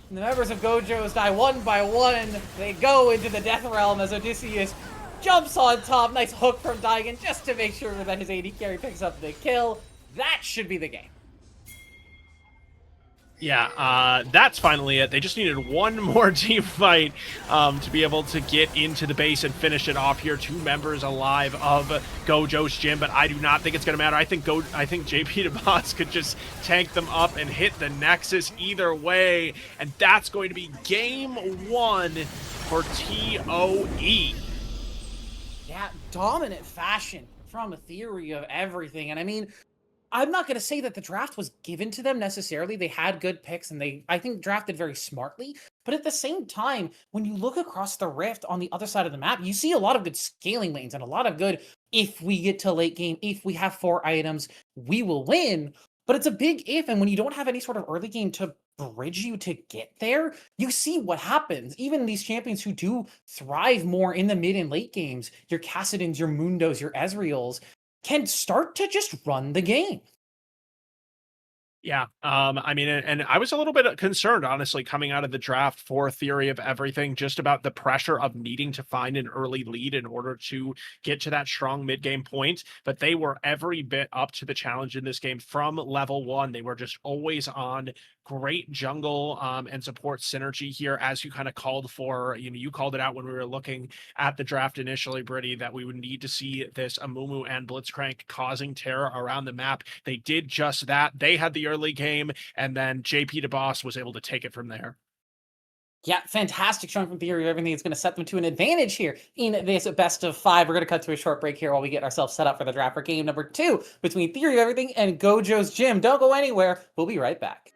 And the members of Gojo's die one by one. They go into the Death Realm as Odysseus jumps on top. Nice hook from Daigen just to make sure that his AD carry picks up the kill. That should be the game. Yeah, that's finally it. They just needed one more team fight to be able to get into the base and finish it off here. 2 members alive of Gojo's gym, but I do not think it's going to matter. I think JP DeBoss could just tank them up and hit the Nexus either way, and that's going to be game 1 for ToE. Yeah, dominant fashion from a Theory of Everything. And I mean, I'm not going to say that the draft was given to them necessarily. They had good picks and they, I think, drafted very smartly. But at the same time, when you look across the rift on the other side of the map, you see a lot of good scaling lanes and a lot of good, if we get to late game, if we have 4 items, we will win. But it's a big if. And when you don't have any sort of early game to bridge you to get there, you see what happens. Even these champions who do thrive more in the mid and late games, your Cassidins, your Mundos, your Ezreals, can start to just run the game. Yeah, I mean, and I was a little bit concerned, honestly, coming out of the draft for Theory of Everything, just about the pressure of needing to find an early lead in order to get to that strong mid game point. But they were every bit up to the challenge in this game from level one. They were just always on. Great jungle and support synergy here, as you kind of called for. You know, you called it out when we were looking at the draft initially, Brittany, that we would need to see this Amumu and Blitzcrank causing terror around the map. They did just that. They had the early game, and then JP DeBoss was able to take it from there. Yeah, fantastic showing from Theory of Everything. It's going to set them to an advantage here in this best of 5. We're going to cut to a short break here while we get ourselves set up for the draft for game number 2 between Theory of Everything and Gojo's Gym. Don't go anywhere. We'll be right back.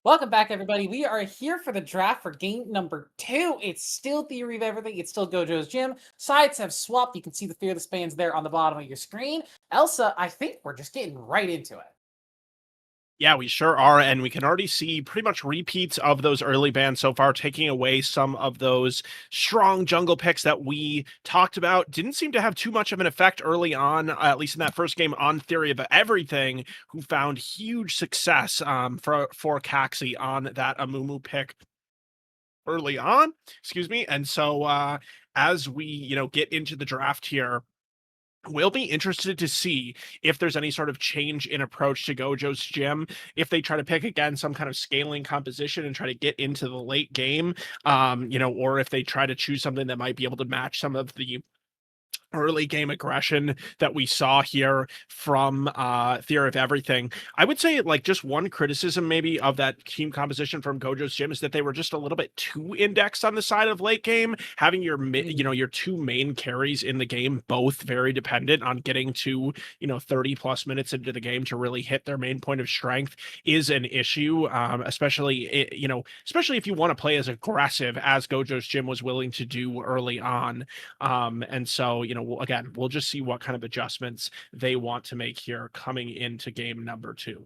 Welcome back, everybody. We are here for the draft for game number 2. It's still Theory of Everything. It's still Gojo's Gym. Sides have swapped. You can see the Fearless fans there on the bottom of your screen. Elsa, I think we're just getting right into it. Yeah, we sure are, and we can already see pretty much repeats of those early bans so far, taking away some of those strong jungle picks that we talked about. Didn't seem to have too much of an effect early on, at least in that first game on Theory of Everything, who found huge success for Caxi on that Amumu pick early on. Excuse me. And so as we get into the draft here, we'll be interested to see if there's any sort of change in approach to Gojo's Gym, if they try to pick again some kind of scaling composition and try to get into the late game, or if they try to choose something that might be able to match some of the early game aggression that we saw here from Theory of Everything. I would say like just one criticism maybe of that team composition from Gojo's Gym is that they were just a little bit too indexed on the side of late game, having your two main carries in the game both very dependent on getting to 30 plus minutes into the game to really hit their main point of strength is an issue, especially if you want to play as aggressive as Gojo's Gym was willing to do early on. And so, again, we'll just see what kind of adjustments they want to make here coming into game number 2.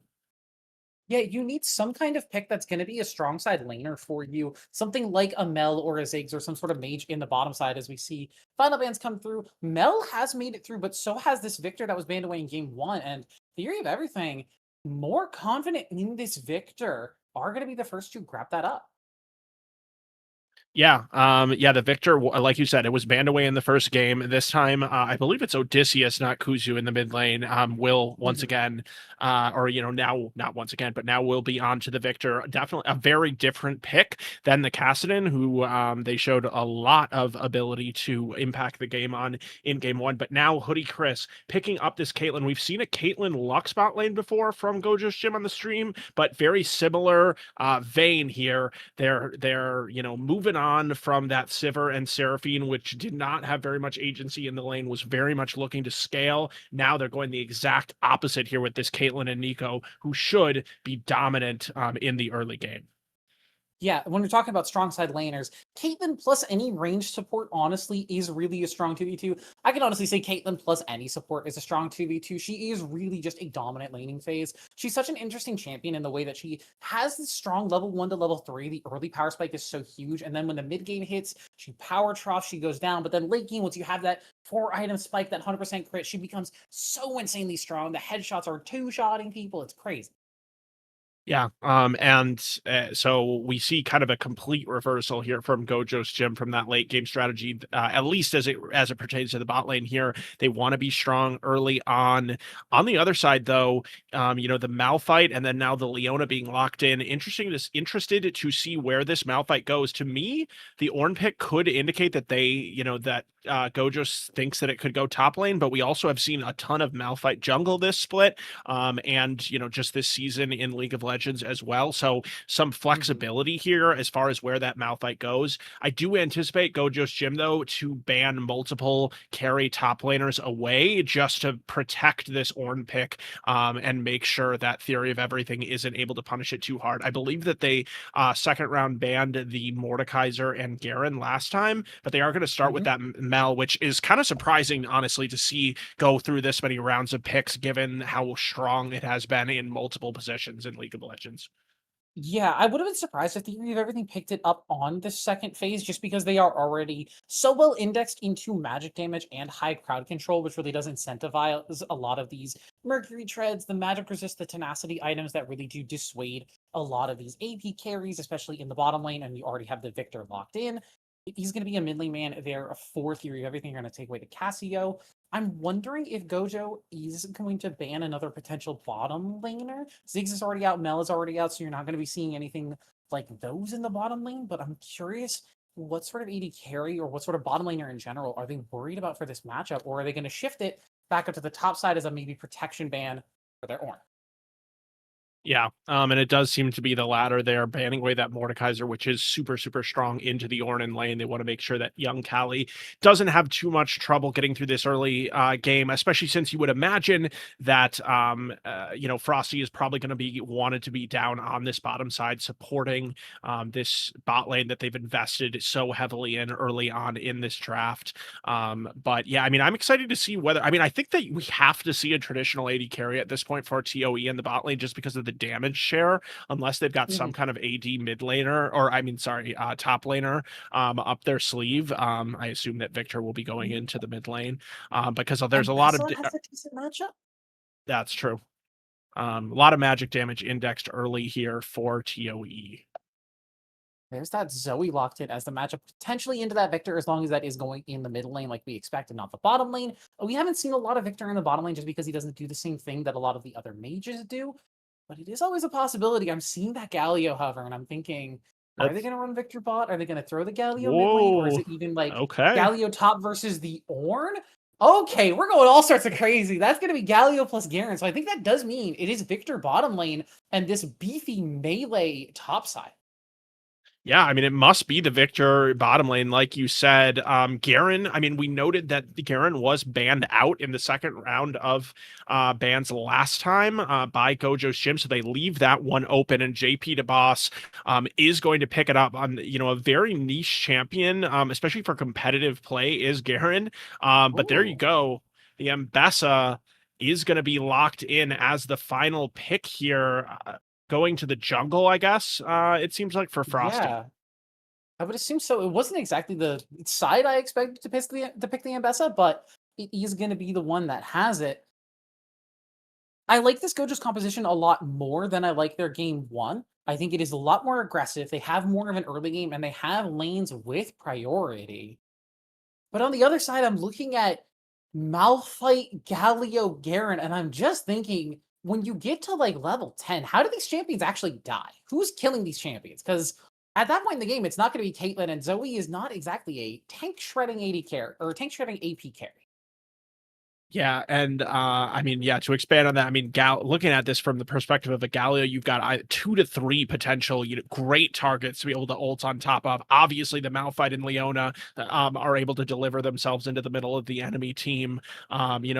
Yeah, you need some kind of pick that's going to be a strong side laner for you. Something like a Mel or a Ziggs or some sort of mage in the bottom side as we see final bans come through. Mel has made it through, but so has this Victor that was banned away in game 1. And Theory of Everything, more confident in this Victor, are going to be the first to grab that up. Yeah, the Victor, like you said, it was banned away in the first game. This time, I believe it's Odysseus, not Kuzu, in the mid lane. Will once Mhm. again, or now not once again, but now will be on to the Victor. Definitely a very different pick than the Cassidon, who they showed a lot of ability to impact the game on in game 1. But now Hoodie Chris picking up this Caitlyn. We've seen a Caitlyn Lux bot lane before from Gojo's Gym on the stream, but very similar vein here. They're moving on from that Sivir and Seraphine, which did not have very much agency in the lane, was very much looking to scale. Now they're going the exact opposite here with this Caitlyn and Nico, who should be dominant in the early game. Yeah, when we're talking about strong side laners, Caitlyn plus any range support, honestly, is really a strong 2v2. I can honestly say Caitlyn plus any support is a strong 2v2. She is really just a dominant laning phase. She's such an interesting champion in the way that she has this strong level 1 to level 3. The early power spike is so huge, and then when the mid game hits, she power troughs, she goes down. But then late game, once you have that 4-item spike, that 100% crit, she becomes so insanely strong. The headshots are two-shotting people. It's crazy. Yeah, and so we see kind of a complete reversal here from Gojo's Gym from that late game strategy, at least as it pertains to the bot lane here. They want to be strong early on. On the other side, though, the Malphite and then now the Leona being locked in. Interested to see where this Malphite goes. To me, the Ornn pick could indicate that Gojo thinks that it could go top lane, but we also have seen a ton of Malphite jungle this split, and just this season in League of Legends as well. So some Mhm. flexibility here as far as where that Malphite goes. I do anticipate Gojo's Gym though to ban multiple carry top laners away just to protect this Ornn pick, and make sure that Theory of Everything isn't able to punish it too hard. I believe that they second round banned the Mordekaiser and Garen last time, but they are going to start with Mhm. that Mel, which is kind of surprising, honestly, to see go through this many rounds of picks, given how strong it has been in multiple positions in League of Legends. Yeah, I would have been surprised if Theory of Everything picked it up on the second phase just because they are already so well indexed into magic damage and high crowd control, which really does incentivize a lot of these Mercury treads, the magic resist, the tenacity items that really do dissuade a lot of these AP carries, especially in the bottom lane, and you already have the Victor locked in. He's going to be a mid lane man there for Theory of Everything. You're going to take away the Cassio. I'm wondering if Gojo is going to ban another potential bottom laner. Ziggs is already out, Mel is already out, so you're not going to be seeing anything like those in the bottom lane. But I'm curious what sort of AD carry or what sort of bottom laner in general are they worried about for this matchup, or are they going to shift it back up to the top side as a maybe protection ban for their Ornn? Yeah, and it does seem to be the latter there, banning away that Mordekaiser, which is super, super strong into the Ornn lane. They want to make sure that young Callie doesn't have too much trouble getting through this early game, especially since you would imagine that Frosty is probably going to be wanted to be down on this bottom side, supporting this bot lane that they've invested so heavily in early on in this draft. But yeah, I mean, I'm excited to see whether. I mean, I think that we have to see a traditional AD carry at this point for TOE in the bot lane just because of the damage share, unless they've got some Mhm. kind of AD mid laner, or I mean, sorry, top laner up their sleeve. I assume that Victor will be going into the mid lane because there's And a lot of Bessa has a decent matchup. that's true. A lot of magic damage indexed early here for TOE. There's that Zoe locked in as the matchup potentially into that Victor as long as that is going in the middle lane like we expected, not the bottom lane. We haven't seen a lot of Victor in the bottom lane just because he doesn't do the same thing that a lot of the other mages do. But it is always a possibility. I'm seeing that Galio hover and I'm thinking, are they That's going to run Victor bot? Are they going to throw the Galio mid lane? Or is whoa. it even like Okay. Galio top versus the Ornn? Okay, we're going all sorts of crazy. That's going to be Galio plus Garen. So I think that does mean it is Victor bottom lane and this beefy melee top side. Yeah, I mean, it must be the Victor bottom lane, like you said. Garen, I mean, we noted that Garen was banned out in the second round of bans last time by Gojo's gym, so they leave that one open, and JP DeBoss is going to pick it up on, a very niche champion, especially for competitive play, is Garen. But there you Ooh. go. The Mbessa is going to be locked in as the final pick here. Going to the jungle, I guess. It seems like for Frosty. Yeah, I would assume so. It wasn't exactly the side I expected to pick the Ambessa, but it is going to be the one that has it. I like this Gojo's composition a lot more than I like their game one. I think it is a lot more aggressive. They have more of an early game and they have lanes with priority. But on the other side, I'm looking at Malphite, Galio, Garen, and I'm just thinking, when you get to like level 10, how do these champions actually die? Who's killing these champions? Because at that point in the game, it's not going to be Caitlyn, and Zoe is not exactly a tank shredding AD carry or tank shredding AP carry. Yeah, and I mean, yeah, to expand on that, I mean, looking at this from the perspective of a Galio, you've got 2 to 3 potential, great targets to be able to ult on top of. Obviously, the Malphite and Leona are able to deliver themselves into the middle of the enemy team.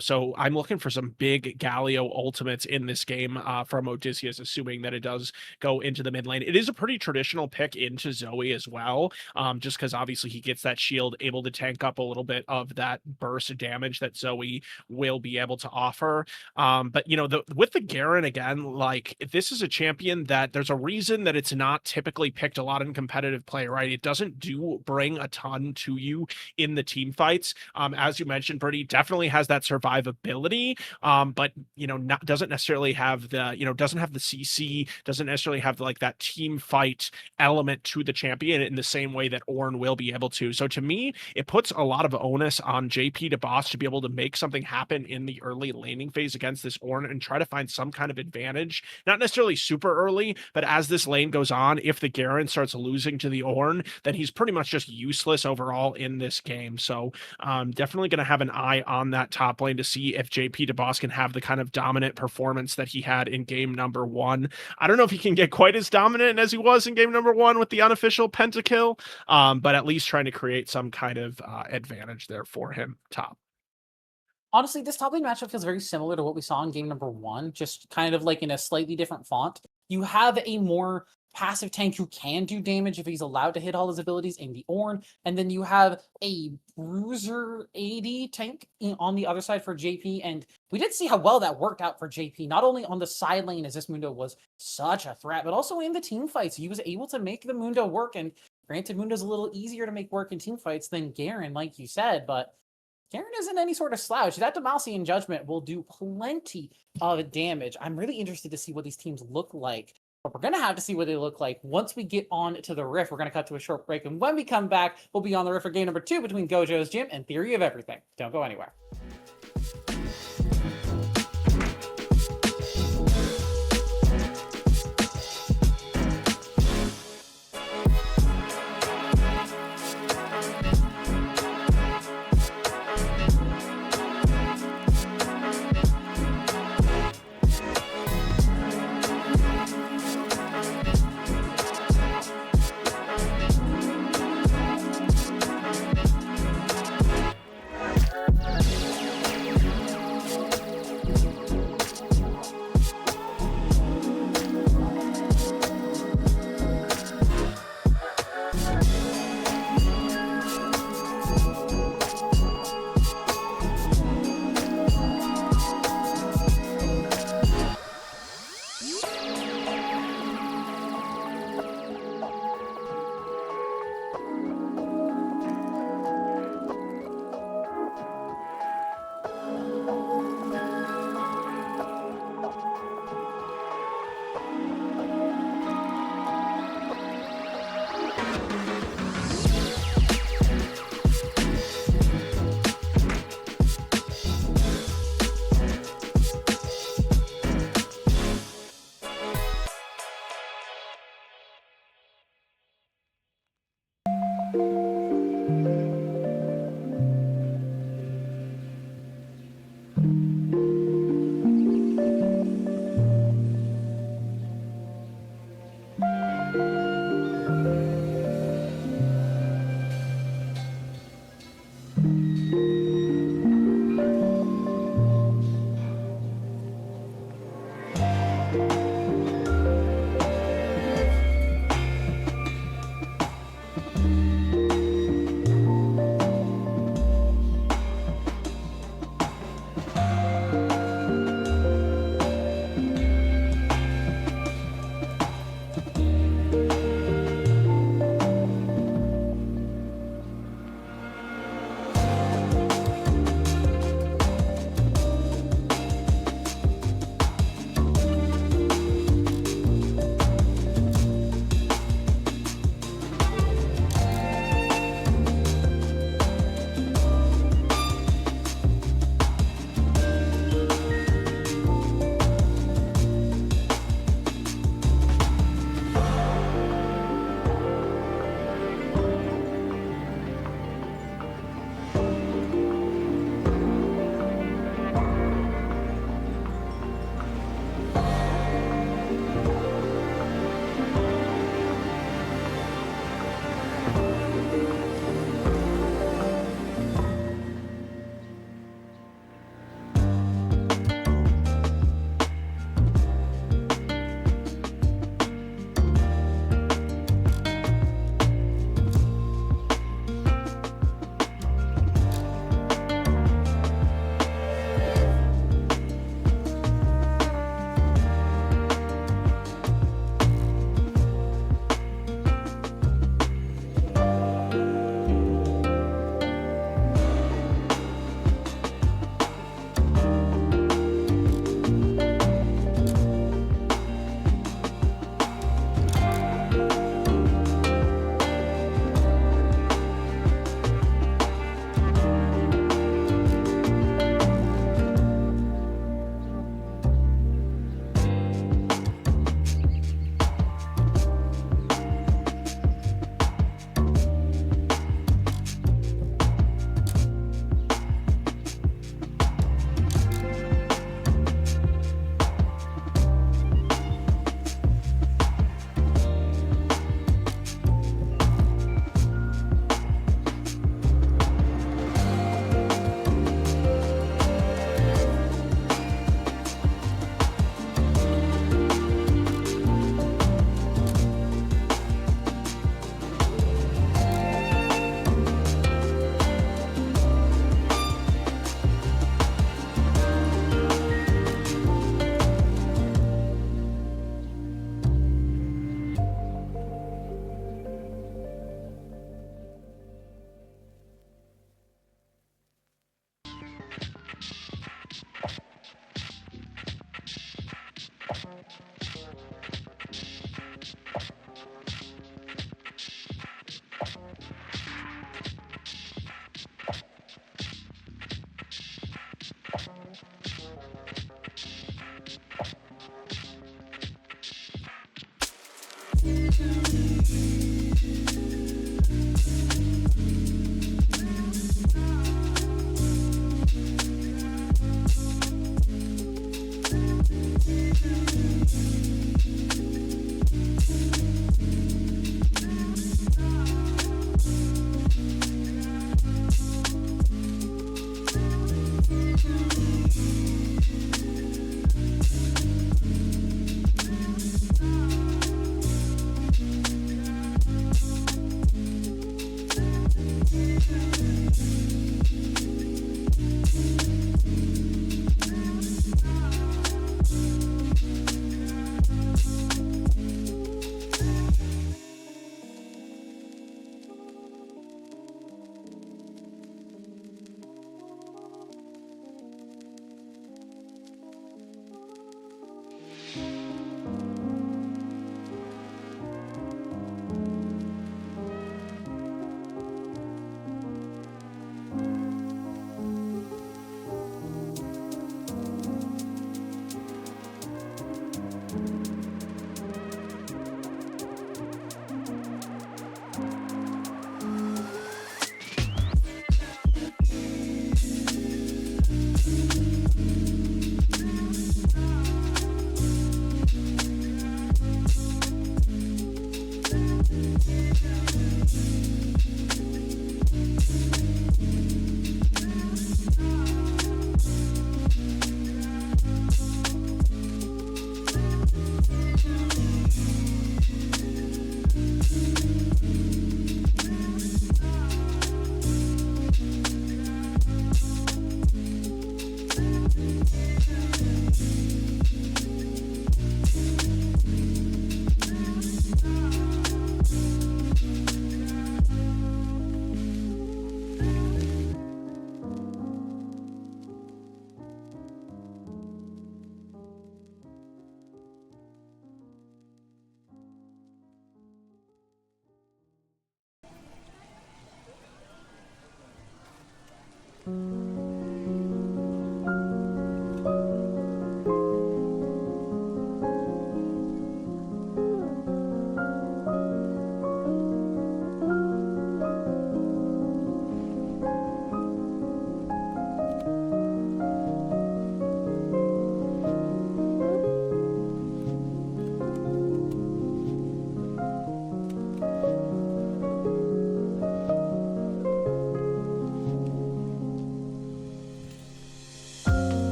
So I'm looking for some big Galio ultimates in this game from Odysseus, assuming that it does go into the mid lane. It is a pretty traditional pick into Zoe as well, just because obviously he gets that shield, able to tank up a little bit of that burst damage that Zoe will be able to offer. But with the Garen again, like this is a champion that there's a reason that it's not typically picked a lot in competitive play, right? It doesn't bring a ton to you in the team fights. As you mentioned, Birdie definitely has that survivability, but doesn't necessarily have the CC, doesn't necessarily have like that team fight element to the champion in the same way that Ornn will be able to. So to me, it puts a lot of onus on JP DeBoss to be able to make something happen in the early laning phase against this Ornn and try to find some kind of advantage. Not necessarily super early, but as this lane goes on, if the Garen starts losing to the Ornn, then he's pretty much just useless overall in this game. So definitely going to have an eye on that top lane to see if JP DeBoss can have the kind of dominant performance that he had in game number 1. I don't know if he can get quite as dominant as he was in game number 1 with the unofficial pentakill, but at least trying to create some kind of advantage there for him top. Honestly, this top lane matchup feels very similar to what we saw in game number 1, just kind of like in a slightly different font. You have a more passive tank who can do damage if he's allowed to hit all his abilities in the Ornn, and then you have a bruiser AD tank on the other side for JP, and we did see how well that worked out for JP, not only on the side lane as this Mundo was such a threat, but also in the team fights. He was able to make the Mundo work, and granted, Mundo's a little easier to make work in team fights than Garen, like you said, but Garen isn't any sort of slouch. That Demacian Judgment will do plenty of damage. I'm really interested to see what these teams look like. But we're going to have to see what they look like once we get on to the Rift. We're going to cut to a short break. And when we come back, we'll be on the Rift for game number 2 between Gojo's Gym and Theory of Everything. Don't go anywhere.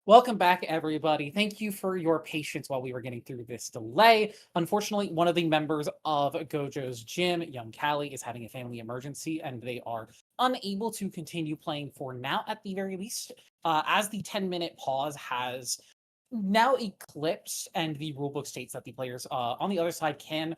Welcome back, everybody. Thank you for your patience while we were getting through this delay. Unfortunately, one of the members of Gojo's gym, young Callie, is having a family emergency, and they are unable to continue playing for now, at the very least, as the 10-minute pause has now eclipsed, and the rulebook states that the players on the other side can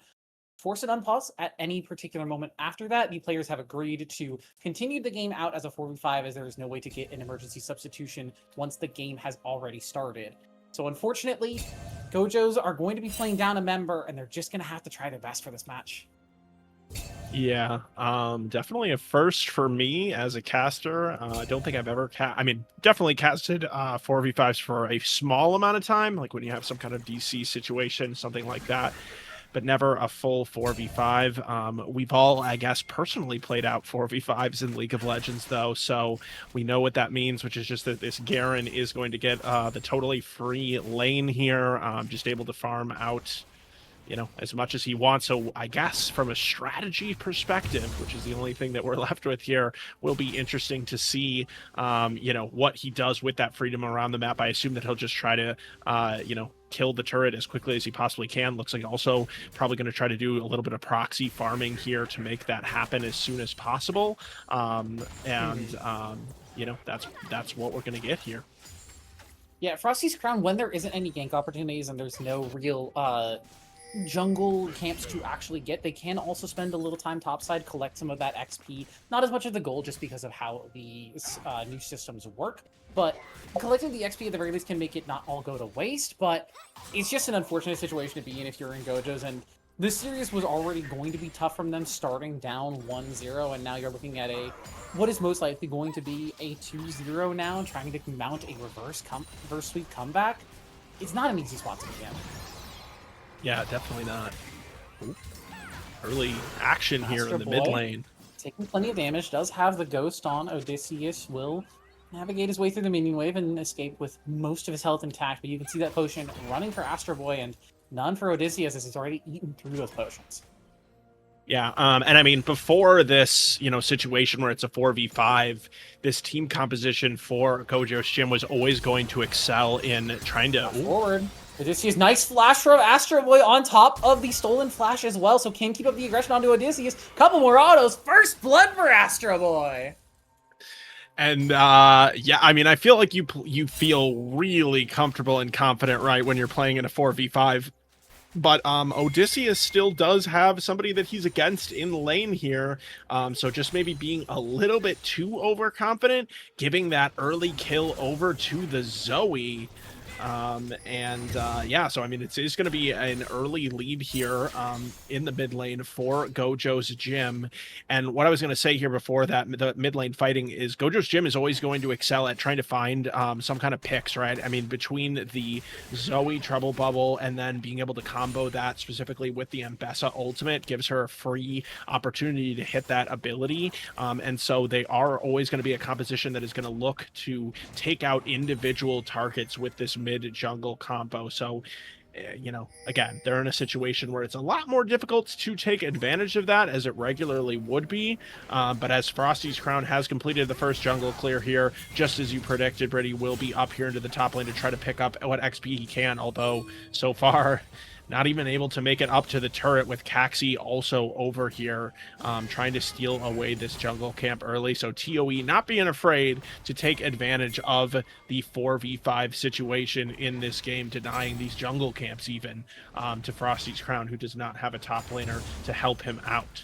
force an unpause at any particular moment after that. The players have agreed to continue the game out as a 4v5, as there is no way to get an emergency substitution once the game has already started. So unfortunately, Gojos are going to be playing down a member, and they're just going to have to try their best for this match. Yeah, definitely a first for me as a caster. I don't think I've ever definitely casted 4v5s for a small amount of time, like when you have some kind of DC situation, something like that, but never a full 4v5. We've all, I guess, personally played out 4v5s in League of Legends, though, so we know what that means, which is just that this Garen is going to get the totally free lane here, just able to farm out, you know, as much as he wants. So I guess from a strategy perspective, which is the only thing that we're left with here, will be interesting to see, you know, what he does with that freedom around the map. I assume that he'll just try to, you know, kill the turret as quickly as he possibly can. Looks like also probably going to try to do a little bit of proxy farming here to make that happen as soon as possible. You know, that's what we're going to get here. Yeah, Frosty's Crown, when there isn't any gank opportunities and there's no real jungle camps to actually get, they can also spend a little time topside, collect some of that XP. Not as much of the goal, just because of how the new systems work, but collecting the XP at the very least can make it not all go to waste. But it's just an unfortunate situation to be in if you're in Gojo's, and this series was already going to be tough from them starting down 1-0, and now you're looking at what is most likely going to be a 2-0 now, trying to mount a reverse sweep comeback. It's not an easy spot to be in. Yeah, definitely not. Ooh. Early action here in the Boy, mid lane. Taking plenty of damage, does have the ghost on. Odysseus will navigate his way through the minion wave and escape with most of his health intact, but you can see that potion running for Astro Boy and none for Odysseus, as he's already eaten through those potions. Yeah, and I mean, before this, you know, situation where it's a 4v5, this team composition for Gojo's gym was always going to excel in trying to... Forward. Odysseus, nice flash from Astro Boy on top of the stolen flash as well, so can keep up the aggression onto Odysseus. Couple more autos. First blood for Astro Boy. And yeah, I mean, I feel like you feel really comfortable and confident, right, when you're playing in a 4v5. But Odysseus still does have somebody that he's against in lane here. So just maybe being a little bit too overconfident, giving that early kill over to the Zoe. Yeah, so I mean, it's going to be an early lead here in the mid lane for Gojo's gym. And what I was going to say here before that, the mid lane fighting, is Gojo's gym is always going to excel at trying to find some kind of picks, right? I mean, between the Zoe Trouble Bubble and then being able to combo that specifically with the Ambessa ultimate gives her a free opportunity to hit that ability. And so they are always going to be a composition that is going to look to take out individual targets with this mid jungle combo. So you know, again, they're in a situation where it's a lot more difficult to take advantage of that, as it regularly would be. But as Frosty's Crown has completed the first jungle clear here, just as you predicted, Brady will be up here into the top lane to try to pick up what XP he can, although so far not even able to make it up to the turret, with Caxi also over here trying to steal away this jungle camp early. So ToE not being afraid to take advantage of the 4v5 situation in this game, denying these jungle camps even to Frosty's Crown, who does not have a top laner to help him out.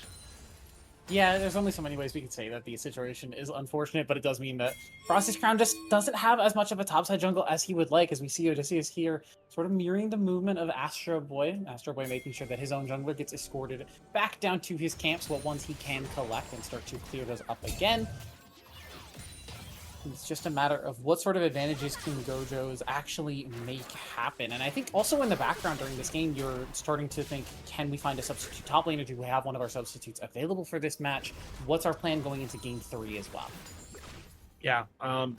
Yeah, there's only so many ways we can say that the situation is unfortunate, but it does mean that Frosty's Crown just doesn't have as much of a topside jungle as he would like, as we see Odysseus here sort of mirroring the movement of Astro Boy. Astro Boy making sure that his own jungler gets escorted back down to his camps, but once he can collect and start to clear those up again, it's just a matter of what sort of advantages can Gojo's actually make happen. And I think also in the background during this game, you're starting to think, can we find a substitute top laner? Do we have one of our substitutes available for this match? What's our plan going into game 3 as well? Yeah,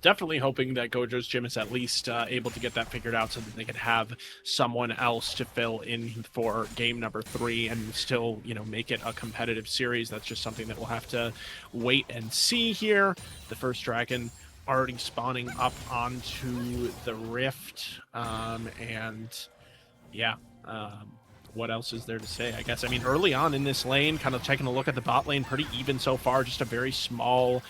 definitely hoping that Gojo's gym is at least able to get that figured out so that they could have someone else to fill in for game number 3 and still, you know, make it a competitive series. That's just something that we'll have to wait and see here. The first dragon already spawning up onto the rift, and yeah, what else is there to say? I guess, I mean, early on in this lane, kind of taking a look at the bot lane, pretty even so far. Just a very small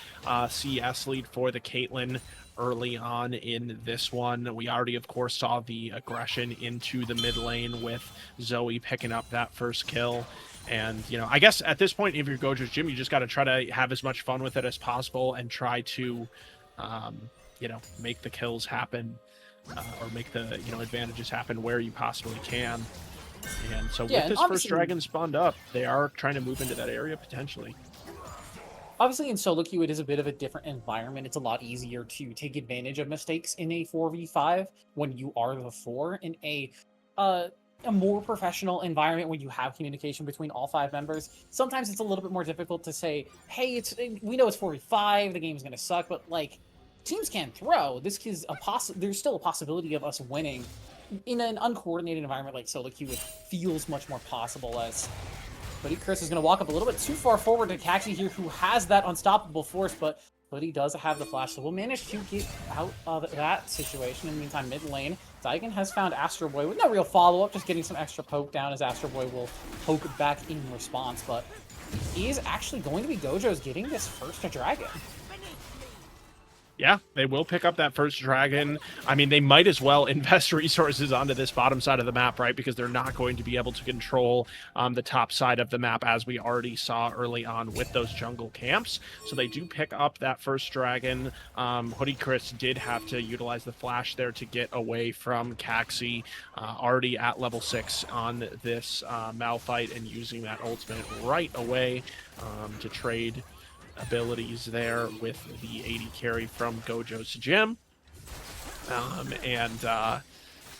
CS lead for the Caitlyn early on in this one. We already, of course, saw the aggression into the mid lane with Zoe picking up that first kill. And, you know, I guess at this point, if you're Gojo's gym, you just got to try to have as much fun with it as possible and try to you know, make the kills happen, or make the, you know, advantages happen where you possibly can. And so with this first dragon spawned up, they are trying to move into that area potentially. Obviously, in solo queue, it is a bit of a different environment. It's a lot easier to take advantage of mistakes in a 4v5 when you are the 4. In a more professional environment where you have communication between all 5 members, sometimes it's a little bit more difficult to say, hey, we know it's 4v5, the game's gonna suck, but like, teams can throw. This is there's still a possibility of us winning. In an uncoordinated environment like solo queue, it feels much more possible, as Hoodie Chris is going to walk up a little bit too far forward to Caxi here, who has that unstoppable force, but Hoodie does have the flash, so we'll manage to get out of that situation. In the meantime, mid lane, Daigen has found Astro Boy with no real follow-up, just getting some extra poke down as Astro Boy will poke back in response, but he is actually going to be Gojo's getting this first dragon. Yeah, they will pick up that first dragon. I mean, they might as well invest resources onto this bottom side of the map, right? Because they're not going to be able to control the top side of the map, as we already saw early on with those jungle camps. So they do pick up that first dragon. Hoodie Chris did have to utilize the flash there to get away from Caxi, already at level 6 on this Malphite, and using that ultimate right away to trade abilities there with the 80 carry from Gojo's gym.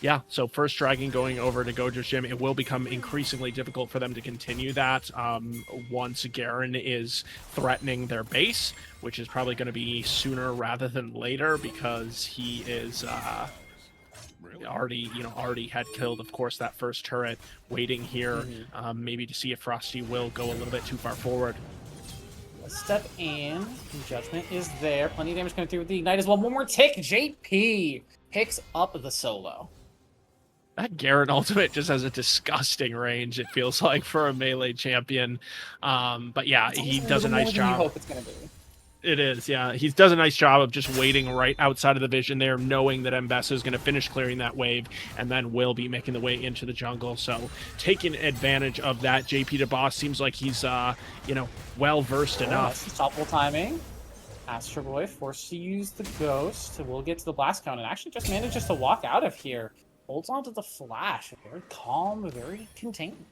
Yeah, so first dragon going over to Gojo's gym. It will become increasingly difficult for them to continue that once Garen is threatening their base, which is probably going to be sooner rather than later, because he is already had killed, of course, that first turret, waiting here maybe to see if Frosty will go a little bit too far forward. Step in. Judgment is there. Plenty of damage coming through with the Ignite as well. One more tick. JP picks up the solo. That Garen ultimate just has a disgusting range, it feels like, for a melee champion. But yeah, he does a nice job. Hope it's gonna be. It is, yeah. He does a nice job of just waiting right outside of the vision there, knowing that Mbessa is going to finish clearing that wave and then will be making the way into the jungle. So taking advantage of that, JP the Boss seems like he's, well-versed enough. Thoughtful timing. Astro Boy forced to use the Ghost. We'll get to the Blast Cone and actually just manages to walk out of here. Holds on to the Flash. Very calm, very contained.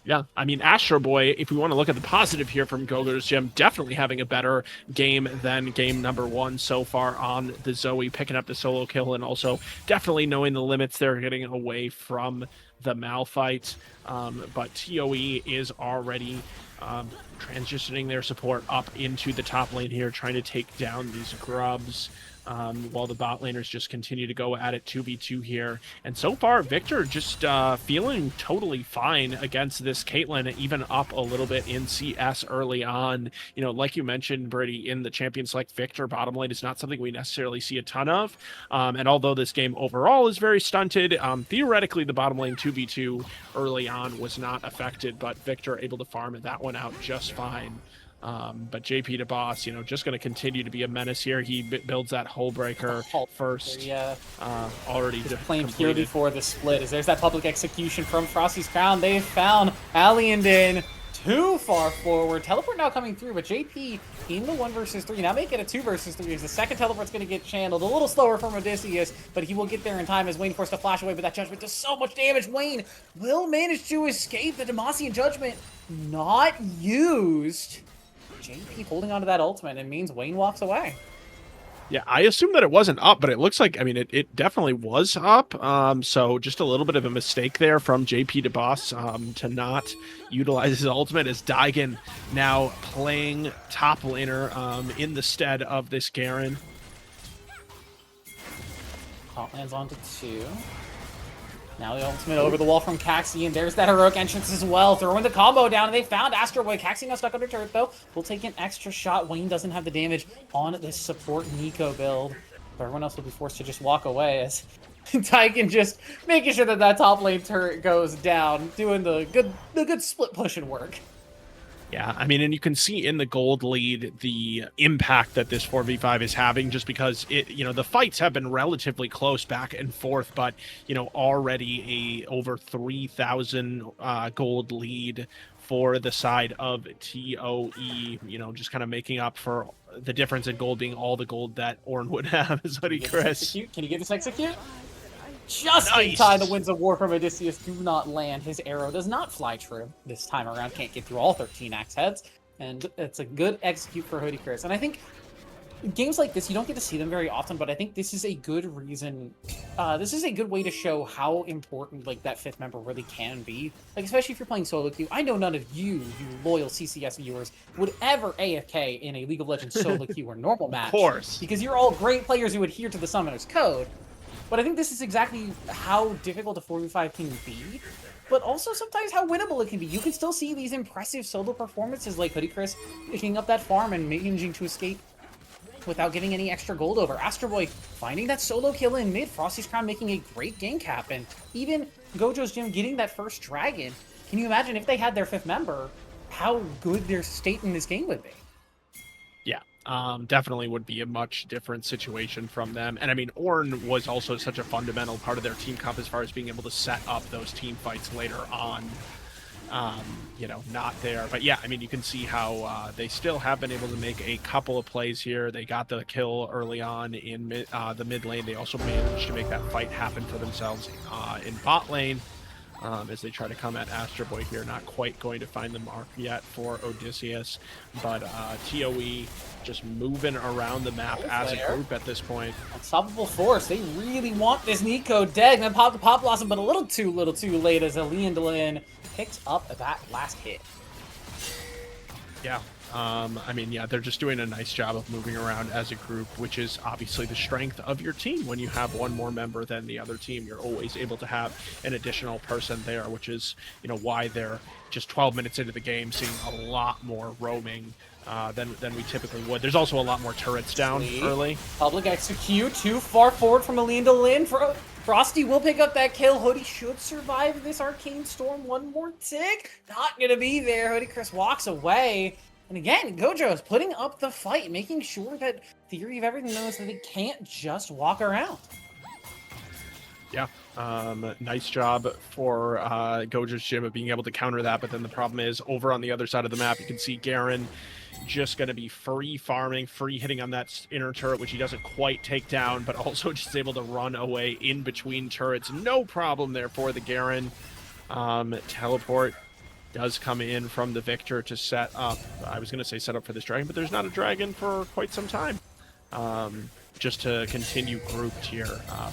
Yeah, I mean, Astro Boy, if we want to look at the positive here from Gojo's gym, definitely having a better game than game number 1 so far on the Zoe, picking up the solo kill, and also definitely knowing the limits they're getting away from the Malphite. But ToE is already transitioning their support up into the top lane here, trying to take down these grubs. while the bot laners just continue to go at it 2v2 here. And so far, Victor just feeling totally fine against this Caitlyn, even up a little bit in CS early on. You know, like you mentioned, Brady, in the champion select, Victor bottom lane is not something we necessarily see a ton of. And although this game overall is very stunted, theoretically the bottom lane 2v2 early on was not affected, but Victor able to farm that one out just fine. But JP to boss, you know, just going to continue to be a menace here. He builds that hull breaker first. Yeah. Already just playing purely for the split. As there's that public execution from Frosty's Crown. They've found Aliandin too far forward. Teleport now coming through, but JP in the 1 versus 3. Now make it a 2 versus 3 as the second teleport's going to get channeled. A little slower from Odysseus, but he will get there in time as Wayne forced to flash away, but that judgment does so much damage. Wayne will manage to escape the Demacian judgment. Not used. JP holding onto that ultimate, and means Wayne walks away. Yeah, I assume that it wasn't up, but it looks like, I mean, it definitely was up. So just a little bit of a mistake there from JP to boss to not utilize his ultimate, as Daigen now playing top laner in the stead of this Garen. Hot lands onto 2. Now the ultimate over the wall from Caxi, and there's that heroic entrance as well, throwing the combo down, and they found Astro Boy. Caxi now stuck under turret, though. Will take an extra shot. Wayne doesn't have the damage on this support Nico build, but everyone else will be forced to just walk away as Tyken just making sure that that top lane turret goes down, doing the good split pushing work. Yeah, I mean, and you can see in the gold lead the impact that this 4v5 is having, just because it, you know, the fights have been relatively close back and forth, but, you know, already a over 3,000 gold lead for the side of TOE, you know, just kind of making up for the difference in gold being all the gold that Ornn would have, is what he Chris. Can you get this execute? Just nice. in time, the Winds of War from Odysseus do not land. His arrow does not fly true this time around. Can't get through all 13 axe heads. And it's a good execute for Hoodie Chris. And I think games like this, you don't get to see them very often, but I think this is a good reason. This is a good way to show how important like that 5th member really can be. Like, especially if you're playing solo queue. I know none of you loyal CCS viewers, would ever AFK in a League of Legends solo queue or normal match. Of course. Because you're all great players who adhere to the Summoner's Code. But I think this is exactly how difficult a 4v5 can be, but also sometimes how winnable it can be. You can still see these impressive solo performances like Hoodie Chris picking up that farm and managing to escape without getting any extra gold over. Astro Boy finding that solo kill in mid, Frosty's Crown making a great gank happen. Even Gojo's Gym getting that first dragon. Can you imagine if they had their 5th member, how good their state in this game would be? Definitely would be a much different situation from them. And I mean, Ornn was also such a fundamental part of their team comp as far as being able to set up those team fights later on. You know, not there. But yeah, I mean, you can see how they still have been able to make a couple of plays here. They got the kill early on in the mid lane. They also managed to make that fight happen for themselves in bot lane. As they try to come at Astro Boy here. Not quite going to find the mark yet for Odysseus, but TOE just moving around the map as a group at this point. Unstoppable force. They really want this Nico dead. And pop the Pop Blossom, but a little too late as Aliandin picks up that last hit. Yeah. I mean, yeah, they're just doing a nice job of moving around as a group, which is obviously the strength of your team. When you have one more member than the other team, you're always able to have an additional person there, which is, you know, why they're just 12 minutes into the game seeing a lot more roaming than we typically would. There's also a lot more turrets down early. Public execute too far forward from Aliandin. Frosty will pick up that kill. Hoodie should survive this Arcane Storm. One more tick. Not gonna be there. Hoodie Chris walks away. And again, Gojo is putting up the fight, making sure that Theory of Everything knows that they can't just walk around. Yeah, nice job for Gojo's Gym of being able to counter that, but then the problem is, over on the other side of the map, you can see Garen just going to be free farming, free hitting on that inner turret, which he doesn't quite take down, but also just able to run away in between turrets. No problem there for the Garen. Teleport does come in from the Victor to set up. I was going to say set up for this dragon, but there's not a dragon for quite some time. Just to continue grouped here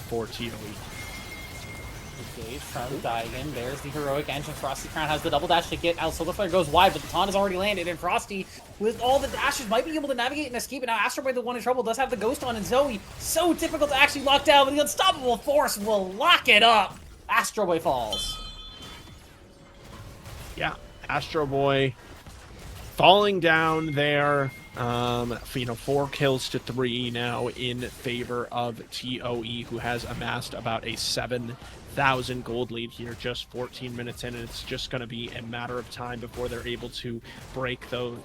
for TOE. engage from Daigen. There's the heroic engine. Frosty Crown has the double dash to get out. Solar Flare goes wide, but the taunt has already landed, and Frosty, with all the dashes, might be able to navigate and escape. And now Astro Boy, the one in trouble, does have the Ghost on, and Zoe, so difficult to actually lock down, but the Unstoppable Force will lock it up. Astro Boy falls. Yeah, Astro Boy falling down there. 4 kills to 3 now in favor of TOE, who has amassed about a 7,000 gold lead here, just 14 minutes in, and it's just going to be a matter of time before they're able to break those,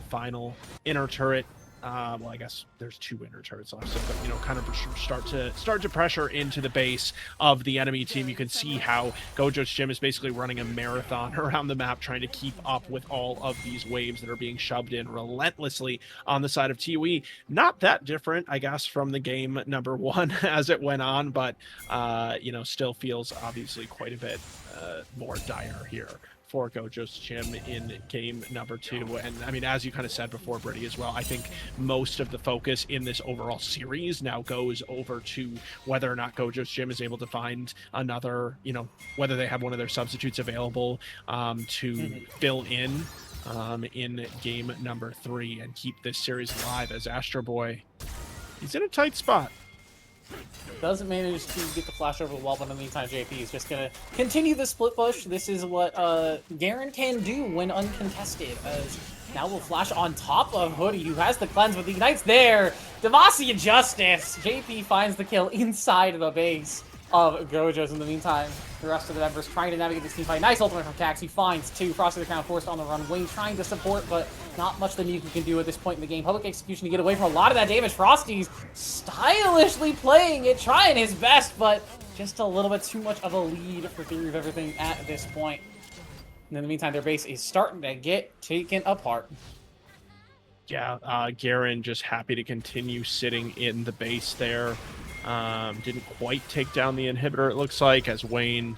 final inner turret. Well, I guess there's 2 inner turrets left, so, but, kind of start to pressure into the base of the enemy team. You can see how Gojo's gym is basically running a marathon around the map, trying to keep up with all of these waves that are being shoved in relentlessly on the side of TOE. Not that different, I guess, from the game number 1 as it went on, but, still feels obviously quite a bit more dire here for Gojo's gym in game number 2. And I mean, as you kind of said before, Brittany, as well, I think most of the focus in this overall series now goes over to whether or not Gojo's gym is able to find another, whether they have one of their substitutes available to fill in game number 3 and keep this series alive, as Astro Boy, he's in a tight spot. Doesn't manage to get the flash over the wall, but in the meantime, JP is just going to continue the split push. This is what Garen can do when uncontested, as now we'll flash on top of Hoodie, who has the cleanse, but the Ignite's there. Demacia Justice! JP finds the kill inside the base of Gojo's. In the meantime, the rest of the members trying to navigate this team fight. Nice ultimate from Cax. He finds 2. Frosty the Crown forced on the run. Wayne trying to support, but not much the Niku can do at this point in the game. Public Execution to get away from a lot of that damage. Frosty's stylishly playing it, trying his best, but just a little bit too much of a lead for Theory of Everything at this point. And in the meantime, their base is starting to get taken apart. Yeah, Garen just happy to continue sitting in the base there. Didn't quite take down the inhibitor, it looks like, as Wayne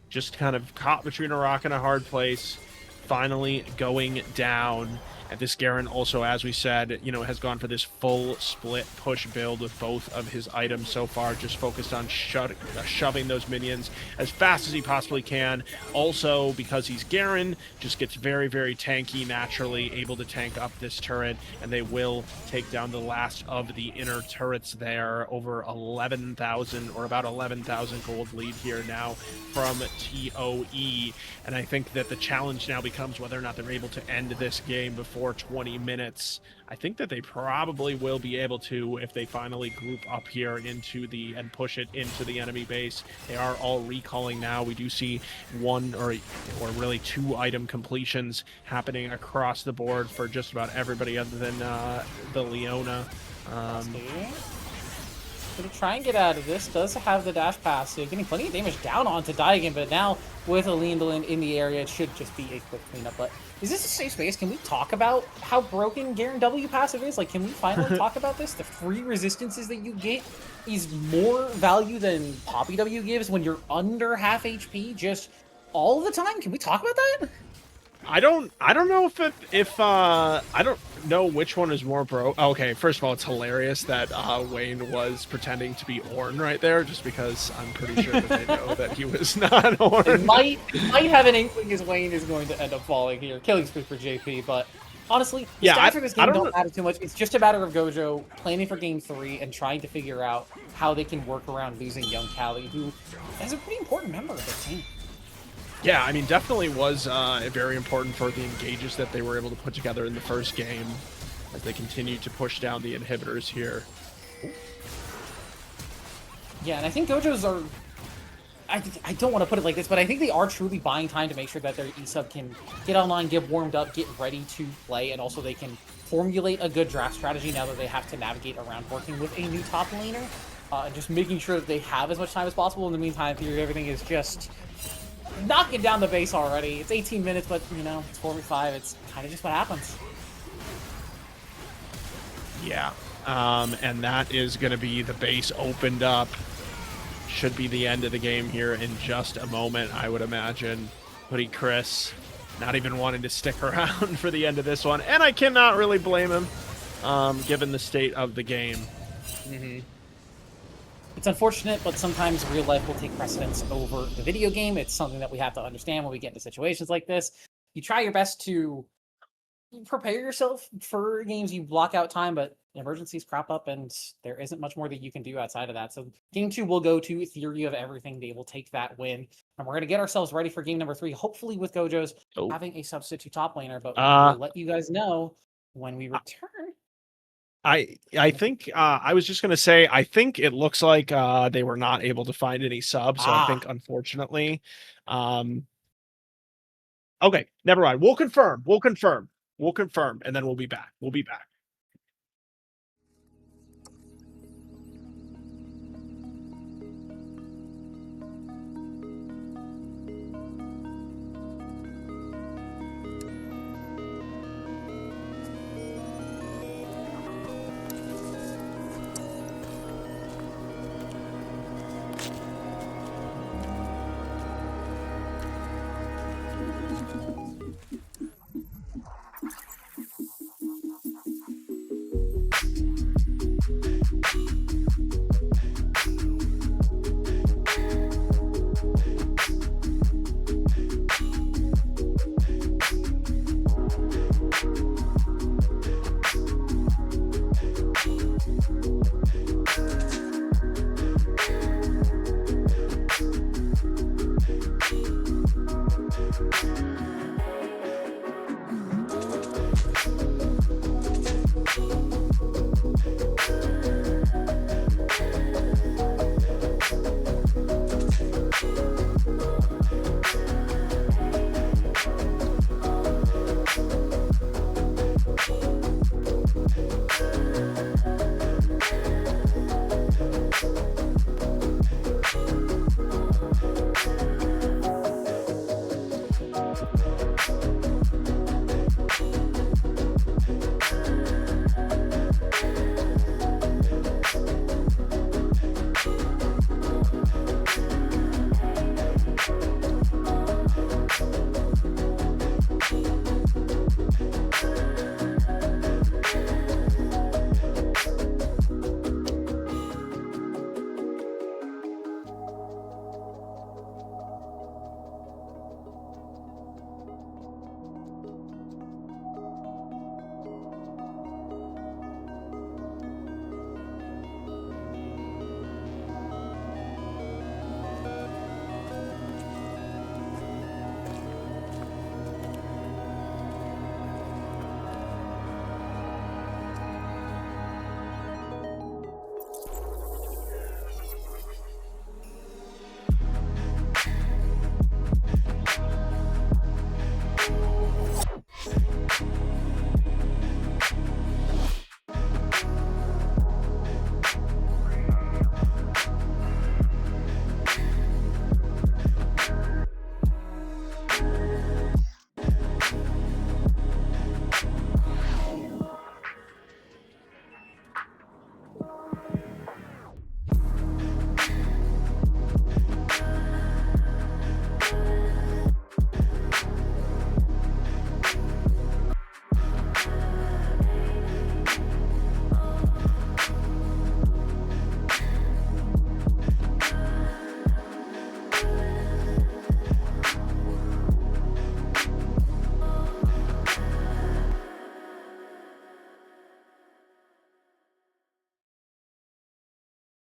just kind of caught between a rock and a hard place, finally going down. And this Garen also, as we said, has gone for this full split push build with both of his items so far, just focused on shoving those minions as fast as he possibly can. Also, because he's Garen, just gets very, very tanky, naturally able to tank up this turret, and they will take down the last of the inner turrets there. Over 11,000, or about 11,000 gold lead here now from TOE. And I think that the challenge now becomes whether or not they're able to end this game before 20 minutes. I think that they probably will be able to if they finally group up here and push it into the enemy base. They are all recalling now. We do see 1 or really 2 item completions happening across the board for just about everybody other than the Leona. Gonna try and get out of this. Does have the dash pass, so getting plenty of damage down onto Daigen, but now with a Lindlin in the area, it should just be a quick cleanup. But is this a safe space? Can we talk about how broken Garen W passive is? Like, can we finally talk about this? The free resistances that you get is more value than Poppy W gives when you're under half HP just all the time. Can we talk about that? I don't know if I don't know which one is more broke. Okay, first of all, it's hilarious that Wayne was pretending to be Ornn right there, just because I'm pretty sure that they know that he was not Ornn. It might have an inkling as Wayne is going to end up falling here. Killing spree for JP, but honestly, the stats for this game don't matter too much. It's just a matter of Gojo planning for game 3 and trying to figure out how they can work around losing young Callie, who is a pretty important member of the team. Yeah, I mean, definitely was very important for the engages that they were able to put together in the first game as they continue to push down the inhibitors here. Yeah, and I think Gojo's are... I don't want to put it like this, but I think they are truly buying time to make sure that their E-sub can get online, get warmed up, get ready to play, and also they can formulate a good draft strategy now that they have to navigate around working with a new top laner, and just making sure that they have as much time as possible. In the meantime, everything is just knocking down the base already. It's 18 minutes, but, it's 4v5. It's kind of just what happens. Yeah, and that is going to be the base opened up. Should be the end of the game here in just a moment, I would imagine. Hoodie Chris not even wanting to stick around for the end of this one, and I cannot really blame him, given the state of the game. It's unfortunate, but sometimes real life will take precedence over the video game. It's something that we have to understand when we get into situations like this. You try your best to prepare yourself for games. You block out time, but emergencies crop up, and there isn't much more that you can do outside of that. So game 2 will go to Theory of Everything. They will take that win, and we're going to get ourselves ready for game number 3, hopefully with Gojo's having a substitute top laner, but we will let you guys know when we return. I think I was just gonna say I think it looks like they were not able to find any subs, so I think unfortunately. Okay, never mind. We'll confirm, and then we'll be back. We'll be back.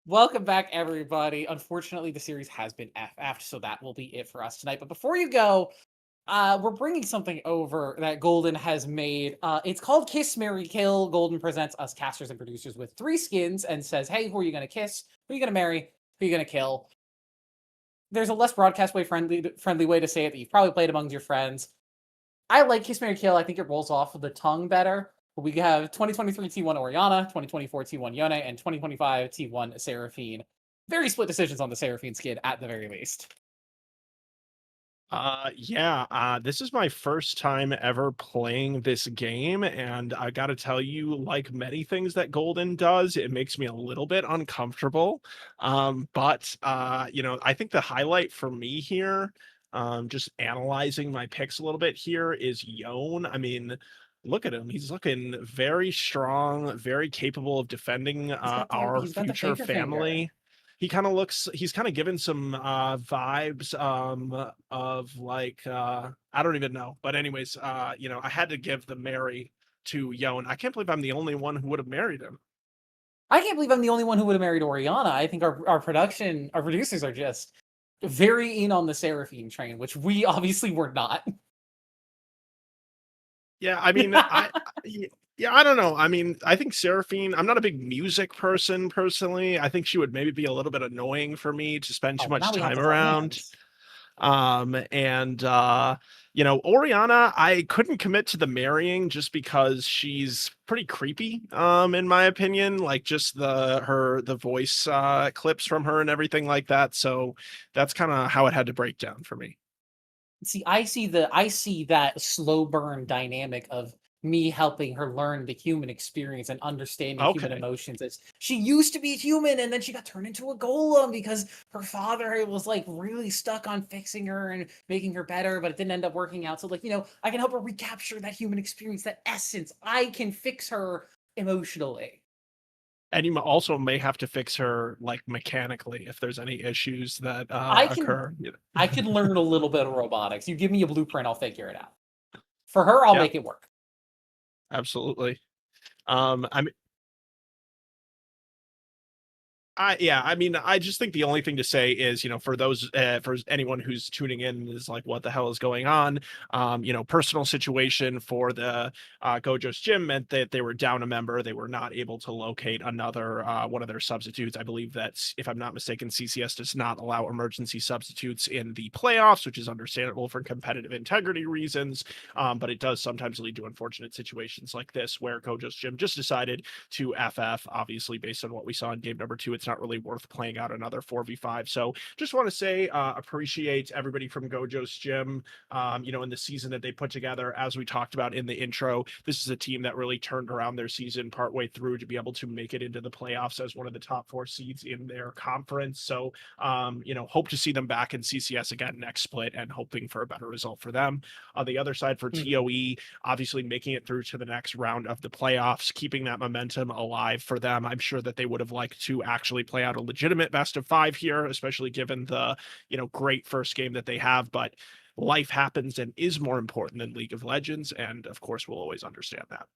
Welcome back, everybody. Unfortunately, the series has been FF'd, so that will be it for us tonight. But before you go, we're bringing something over that Golden has made. It's called Kiss, Marry, Kill. Golden presents us casters and producers with 3 skins and says, hey, who are you going to kiss? Who are you going to marry? Who are you going to kill? There's a less broadcast way friendly way to say it that you've probably played among your friends. I like Kiss, Marry, Kill. I think it rolls off of the tongue better. We have 2023 T1 Oriana, 2024 T1 Yone, and 2025 T1 Seraphine. Very split decisions on the Seraphine skin at the very least. This is my first time ever playing this game, and I gotta tell you, like many things that Golden does, it makes me a little bit uncomfortable. I think the highlight for me here, just analyzing my picks a little bit here, is Yone. I mean, look at him. He's looking very strong, very capable of defending He's got our the future finger. family. he kind of looks he's kind of given some vibes of like I don't even know. But anyways, I had to give the Mary to Yon. I can't believe I'm the only one who would have married him. I can't believe I'm the only one who would have married Oriana. I think our producers are just very in on the Seraphine train, which we obviously were not. Yeah, I mean, yeah, I don't know. I mean, I think Seraphine, I'm not a big music person personally. I think she would maybe be a little bit annoying for me to spend Oh, too well, much now we have time to tell around. fans. And Oriana, I couldn't commit to the marrying just because she's pretty creepy, in my opinion, like just the voice clips from her and everything like that. So that's kind of how it had to break down for me. See, I see that slow burn dynamic of me helping her learn the human experience and understanding human Okay. emotions. As she used to be human, and then she got turned into a golem because her father was like really stuck on fixing her and making her better, but it didn't end up working out. So, like, I can help her recapture that human experience, that essence. I can fix her emotionally. And you also may have to fix her like mechanically if there's any issues that I can occur. I can learn a little bit of robotics. You give me a blueprint, I'll figure it out. For her, I'll Yeah, make it work. absolutely. I mean, I mean, I just think the only thing to say is, for those for anyone who's tuning in is like, what the hell is going on? Personal situation for the Gojo's gym meant that they were down a member. They were not able to locate another one of their substitutes. I believe that, if I'm not mistaken, CCS does not allow emergency substitutes in the playoffs, which is understandable for competitive integrity reasons. But it does sometimes lead to unfortunate situations like this, where Gojo's gym just decided to FF. Obviously, based on what we saw in game number 2, it's not really worth playing out another 4v5. So just want to say, appreciate everybody from Gojo's gym, in the season that they put together. As we talked about in the intro, this is a team that really turned around their season partway through to be able to make it into the playoffs as one of the top 4 seeds in their conference. So, hope to see them back in CCS again next split, and hoping for a better result for them. On the other side for Mhm. TOE, obviously making it through to the next round of the playoffs, keeping that momentum alive for them. I'm sure that they would have liked to actually play out a legitimate best of 5 here, especially given the, great first game that they have. But life happens and is more important than League of Legends. And of course, we'll always understand that.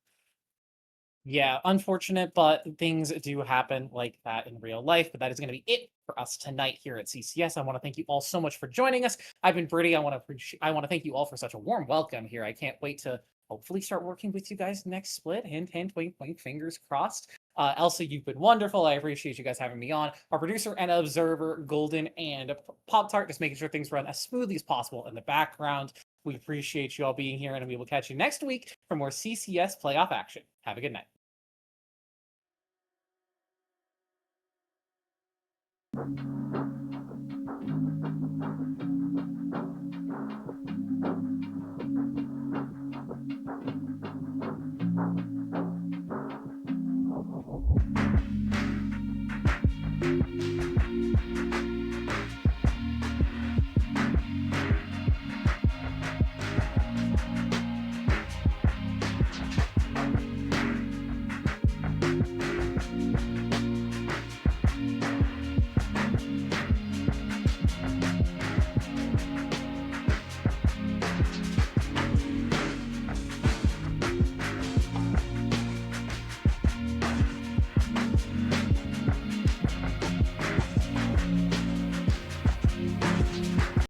Yeah, unfortunate, but things do happen like that in real life. But that is going to be it for us tonight here at CCS. I want to thank you all so much for joining us. I've been Brittany. I want to thank you all for such a warm welcome here. I can't wait to hopefully start working with you guys next split. Hint, hint, wink, wink, fingers crossed. Elsa, you've been wonderful. I appreciate you guys having me on. Our producer and observer, Golden and Pop Tart, just making sure things run as smoothly as possible in the background. We appreciate you all being here, and we will catch you next week for more CCS playoff action. Have a good night.